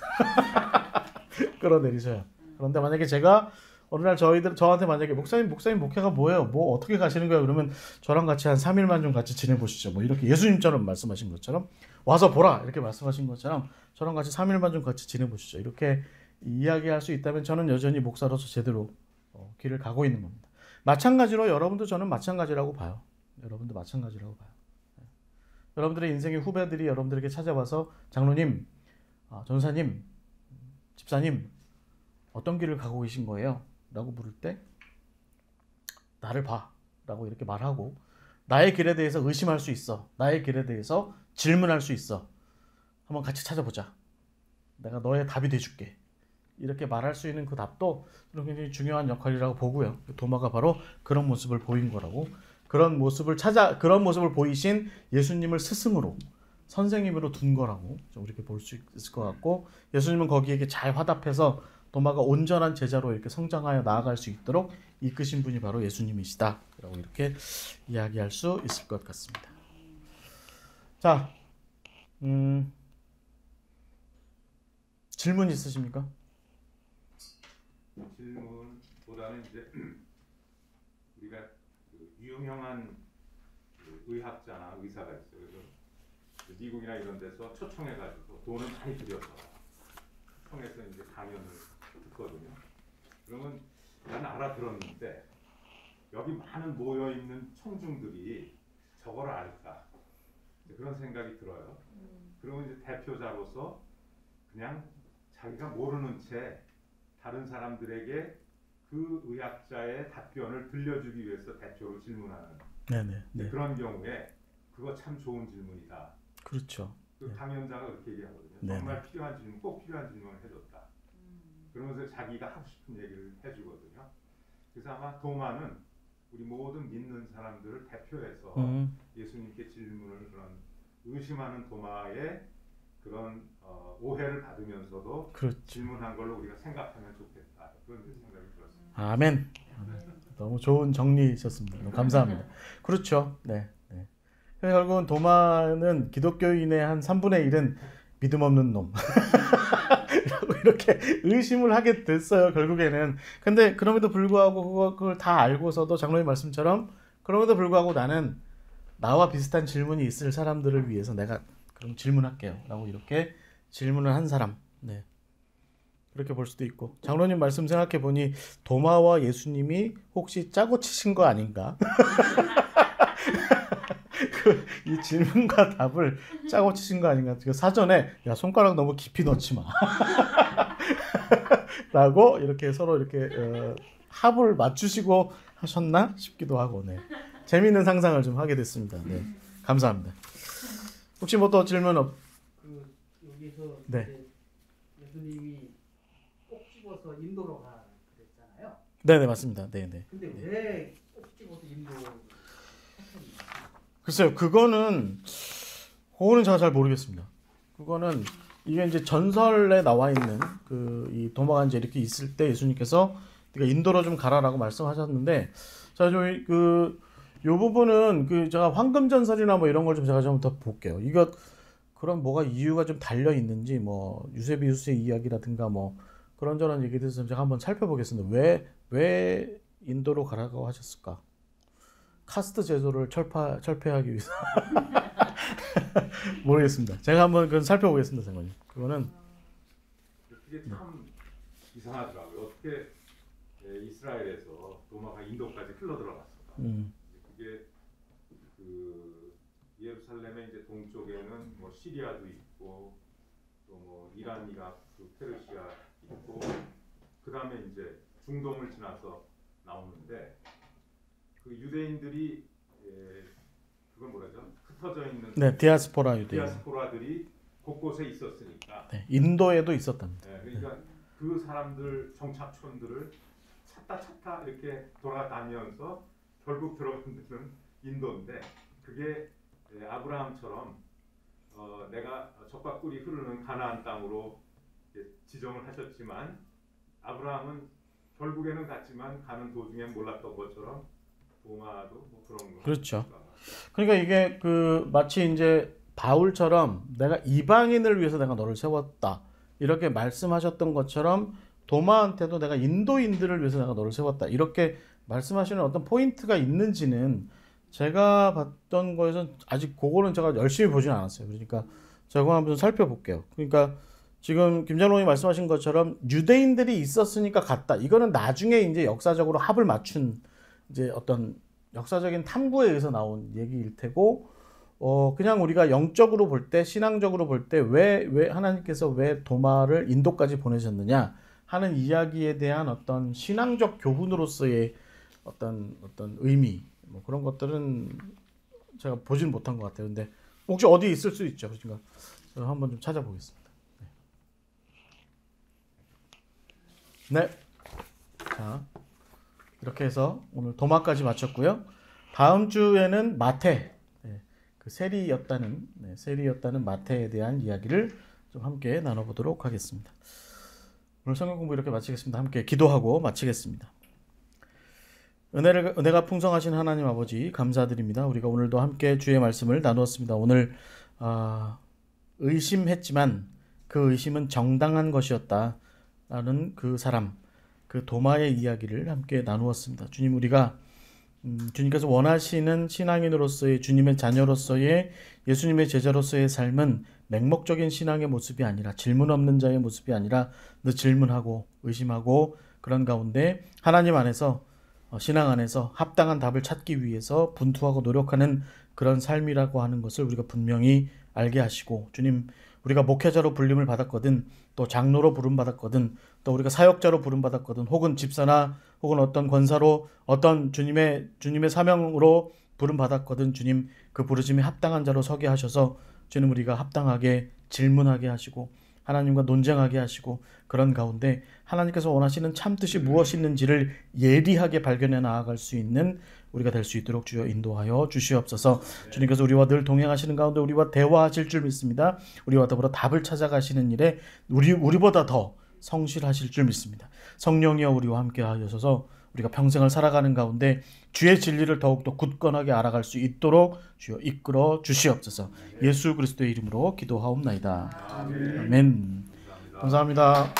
Speaker 1: 끌어내리셔야. 그런데 만약에 제가 어느 날 저한테 만약에 목사님 목회가 뭐예요? 뭐 어떻게 가시는 거예요? 그러면 저랑 같이 한 3일만 좀 같이 지내보시죠. 뭐 이렇게 예수님처럼 말씀하신 것처럼 와서 보라 이렇게 말씀하신 것처럼 저랑 같이 3일만 좀 같이 지내보시죠. 이렇게 이야기할 수 있다면 저는 여전히 목사로서 제대로 길을 가고 있는 겁니다. 마찬가지로 여러분도 저는 마찬가지라고 봐요. 여러분도 마찬가지라고 봐요. 여러분들의 인생의 후배들이 여러분들에게 찾아와서 장로님, 전사님, 집사님 어떤 길을 가고 계신 거예요? 라고 물을 때 나를 봐 라고 이렇게 말하고 나의 길에 대해서 의심할 수 있어. 나의 길에 대해서 질문할 수 있어. 한번 같이 찾아보자. 내가 너의 답이 돼줄게. 이렇게 말할 수 있는 그 답도 굉장히 중요한 역할이라고 보고요. 도마가 바로 그런 모습을 보인 거라고. 그런 모습을 보이신 예수님을 스승으로 선생님으로 둔 거라고 좀 이렇게 볼 수 있을 것 같고, 예수님은 거기에게 잘 화답해서 도마가 온전한 제자로 이렇게 성장하여 나아갈 수 있도록 이끄신 분이 바로 예수님이시다 라고 이렇게 이야기할 수 있을 것 같습니다. 자, 질문 있으십니까?
Speaker 4: 질문보다는 이제 우리가 그 유명한 그 의학자나 의사가 있어요. 그래서 그 미국이나 이런 데서 초청해가지고 돈을 많이 들여서 초청해서 이제 강연을 듣거든요. 그러면 난 알아들었는데 여기 많은 모여 있는 청중들이 저걸 알까? 그런 생각이 들어요. 그러면 이제 대표자로서 그냥 자기가 모르는 채 다른 사람들에게 그 의학자의 답변을 들려주기 위해서 대표로 질문하는
Speaker 1: 네네.
Speaker 4: 그런 경우에 그거 참 좋은 질문이다.
Speaker 1: 그렇죠.
Speaker 4: 그 강연자가 그렇게 얘기하거든요.
Speaker 1: 네네.
Speaker 4: 정말 필요한 질문, 꼭 필요한 질문을 해줬다. 그러면서 자기가 하고 싶은 얘기를 해주거든요. 그래서 아마 도마는 우리 모든 믿는 사람들을 대표해서 예수님께 질문을 그런 의심하는 도마의 그런 오해를 받으면서도
Speaker 1: 그렇죠.
Speaker 4: 질문한 걸로 우리가 생각하면 좋겠다. 그런 생각이 들었습니다.
Speaker 1: 아멘. 너무 좋은 정리이셨습니다. 너무 감사합니다. 그렇죠. 네. 그래서 결국은 도마는 기독교인의 한 3분의 1은 믿음 없는 놈. 이렇게 의심을 하게 됐어요, 결국에는. 근데 그럼에도 불구하고 그걸 다 알고서도 장로님 말씀처럼 그럼에도 불구하고 나는 나와 비슷한 질문이 있을 사람들을 위해서 내가 그럼 질문할게요. 라고 이렇게 질문을 한 사람. 네. 그렇게 볼 수도 있고. 장로님 말씀 생각해 보니 도마와 예수님이 혹시 짜고 치신 거 아닌가? 이 질문과 답을 짜고 치신 거 아닌가? 사전에 야 손가락 너무 깊이 넣지 마. 라고 이렇게 서로 이렇게 합을 맞추시고 하셨나 싶기도 하고, 네. 재미있는 상상을 좀 하게 됐습니다. 네. 감사합니다. 혹시 뭐 또 질문
Speaker 2: 여기서
Speaker 1: 네.
Speaker 2: 이제 예수님이 꼭 집어서 인도로 가 그랬잖아요.
Speaker 1: 네네 맞습니다. 네네.
Speaker 2: 근데 왜 꼭 집어서 인도로 하셨나요?
Speaker 1: 글쎄요, 그거는 제가 잘 모르겠습니다. 그거는 이게 이제 전설에 나와 있는 이 도마가 이제 이렇게 있을 때 예수님께서 네가 인도로 좀 가라라고 말씀하셨는데, 자, 저희 요 부분은 제가 황금전설이나 뭐 이런 걸 좀 제가 좀 더 볼게요. 이거 그런 뭐가 이유가 좀 달려 있는지, 뭐 유세비우스의 이야기라든가 뭐 그런저런 얘기에 대해서 제가 한번 살펴보겠습니다. 왜 인도로 가라고 하셨을까? 카스트 제도를 철폐하기 위해서. 모르겠습니다. 제가 한번 그건 살펴보겠습니다, 장관님. 그거는
Speaker 4: 그게 참 이상하더라고요. 어떻게 이스라엘에서 도마가 인도까지 흘러 들어갔을까? 그게 예루살렘의 이제 동쪽에는 뭐 시리아도 있고 또 뭐 이란, 이라크, 페르시아 있고 그 다음에 이제 중동을 지나서 나오는데 그 유대인들이 그걸 뭐라죠? 흩어져 있는
Speaker 1: 네, 디아스포라 유대인.
Speaker 4: 디아스포라들이 곳곳에 있었으니까.
Speaker 1: 네, 인도에도 있었답니다.
Speaker 4: 네, 그러니까 그 사람들 정착촌들을 찾다 이렇게 돌아다니면서 결국 들어간 데는 인도인데, 그게 아브라함처럼 내가 젖과 꿀이 흐르는 가나안 땅으로 지정을 하셨지만 아브라함은 결국에는 갔지만 가는 도중에 몰랐던 것처럼 도마도 뭐 그런 거.
Speaker 1: 그렇죠. 그러니까 이게 마치 이제 바울처럼 내가 이방인을 위해서 내가 너를 세웠다 이렇게 말씀하셨던 것처럼 도마한테도 내가 인도인들을 위해서 내가 너를 세웠다 이렇게 말씀하시는 어떤 포인트가 있는지는 제가 봤던 거에서 아직 그거는 제가 열심히 보진 않았어요. 그러니까 자, 그거 한번 살펴볼게요. 그러니까 지금 김장로님이 말씀하신 것처럼 유대인들이 있었으니까 갔다. 이거는 나중에 이제 역사적으로 합을 맞춘 이제 어떤 역사적인 탐구에 의해서 나온 얘기일 테고, 그냥 우리가 영적으로 볼 때, 신앙적으로 볼 때 왜 하나님께서 왜 도마를 인도까지 보내셨느냐 하는 이야기에 대한 어떤 신앙적 교훈으로서의 어떤 의미, 뭐 그런 것들은 제가 보지는 못한 것 같아요. 근데 혹시 어디 있을 수 있죠. 그러니까 제가 한번 좀 찾아보겠습니다. 네. 자, 이렇게 해서 오늘 도마까지 마쳤고요. 다음 주에는 마태, 그 세리였다는 마태에 대한 이야기를 좀 함께 나눠보도록 하겠습니다. 오늘 성경 공부 이렇게 마치겠습니다. 함께 기도하고 마치겠습니다. 은혜가 풍성하신 하나님 아버지 감사드립니다. 우리가 오늘도 함께 주의 말씀을 나누었습니다. 오늘 의심했지만 그 의심은 정당한 것이었다라는 그 사람, 그 도마의 이야기를 함께 나누었습니다. 주님, 우리가 주님께서 원하시는 신앙인으로서의, 주님의 자녀로서의, 예수님의 제자로서의 삶은 맹목적인 신앙의 모습이 아니라, 질문 없는 자의 모습이 아니라 늘 질문하고 의심하고 그런 가운데 하나님 안에서, 신앙 안에서 합당한 답을 찾기 위해서 분투하고 노력하는 그런 삶이라고 하는 것을 우리가 분명히 알게 하시고, 주님, 우리가 목회자로 불림을 받았거든, 또 장로로 부름받았거든, 또 우리가 사역자로 부름받았거든, 혹은 집사나 혹은 어떤 권사로 어떤 주님의 사명으로 부름받았거든, 주님, 그 부르심에 합당한 자로 서게 하셔서 주님, 우리가 합당하게 질문하게 하시고 하나님과 논쟁하게 하시고, 그런 가운데 하나님께서 원하시는 참뜻이 무엇이있는지를 예리하게 발견해 나아갈 수 있는 우리가 될 수 있도록 주여 인도하여 주시옵소서. 주님께서 우리와 늘 동행하시는 가운데 우리와 대화하실 줄 믿습니다. 우리와 더불어 답을 찾아가시는 일에 우리보다 더 성실하실 줄 믿습니다. 성령이여 우리와 함께 하셔서 우리가 평생을 살아가는 가운데 주의 진리를 더욱더 굳건하게 알아갈 수 있도록 주여 이끌어 주시옵소서. 예수 그리스도의 이름으로 기도하옵나이다. 아멘. 감사합니다.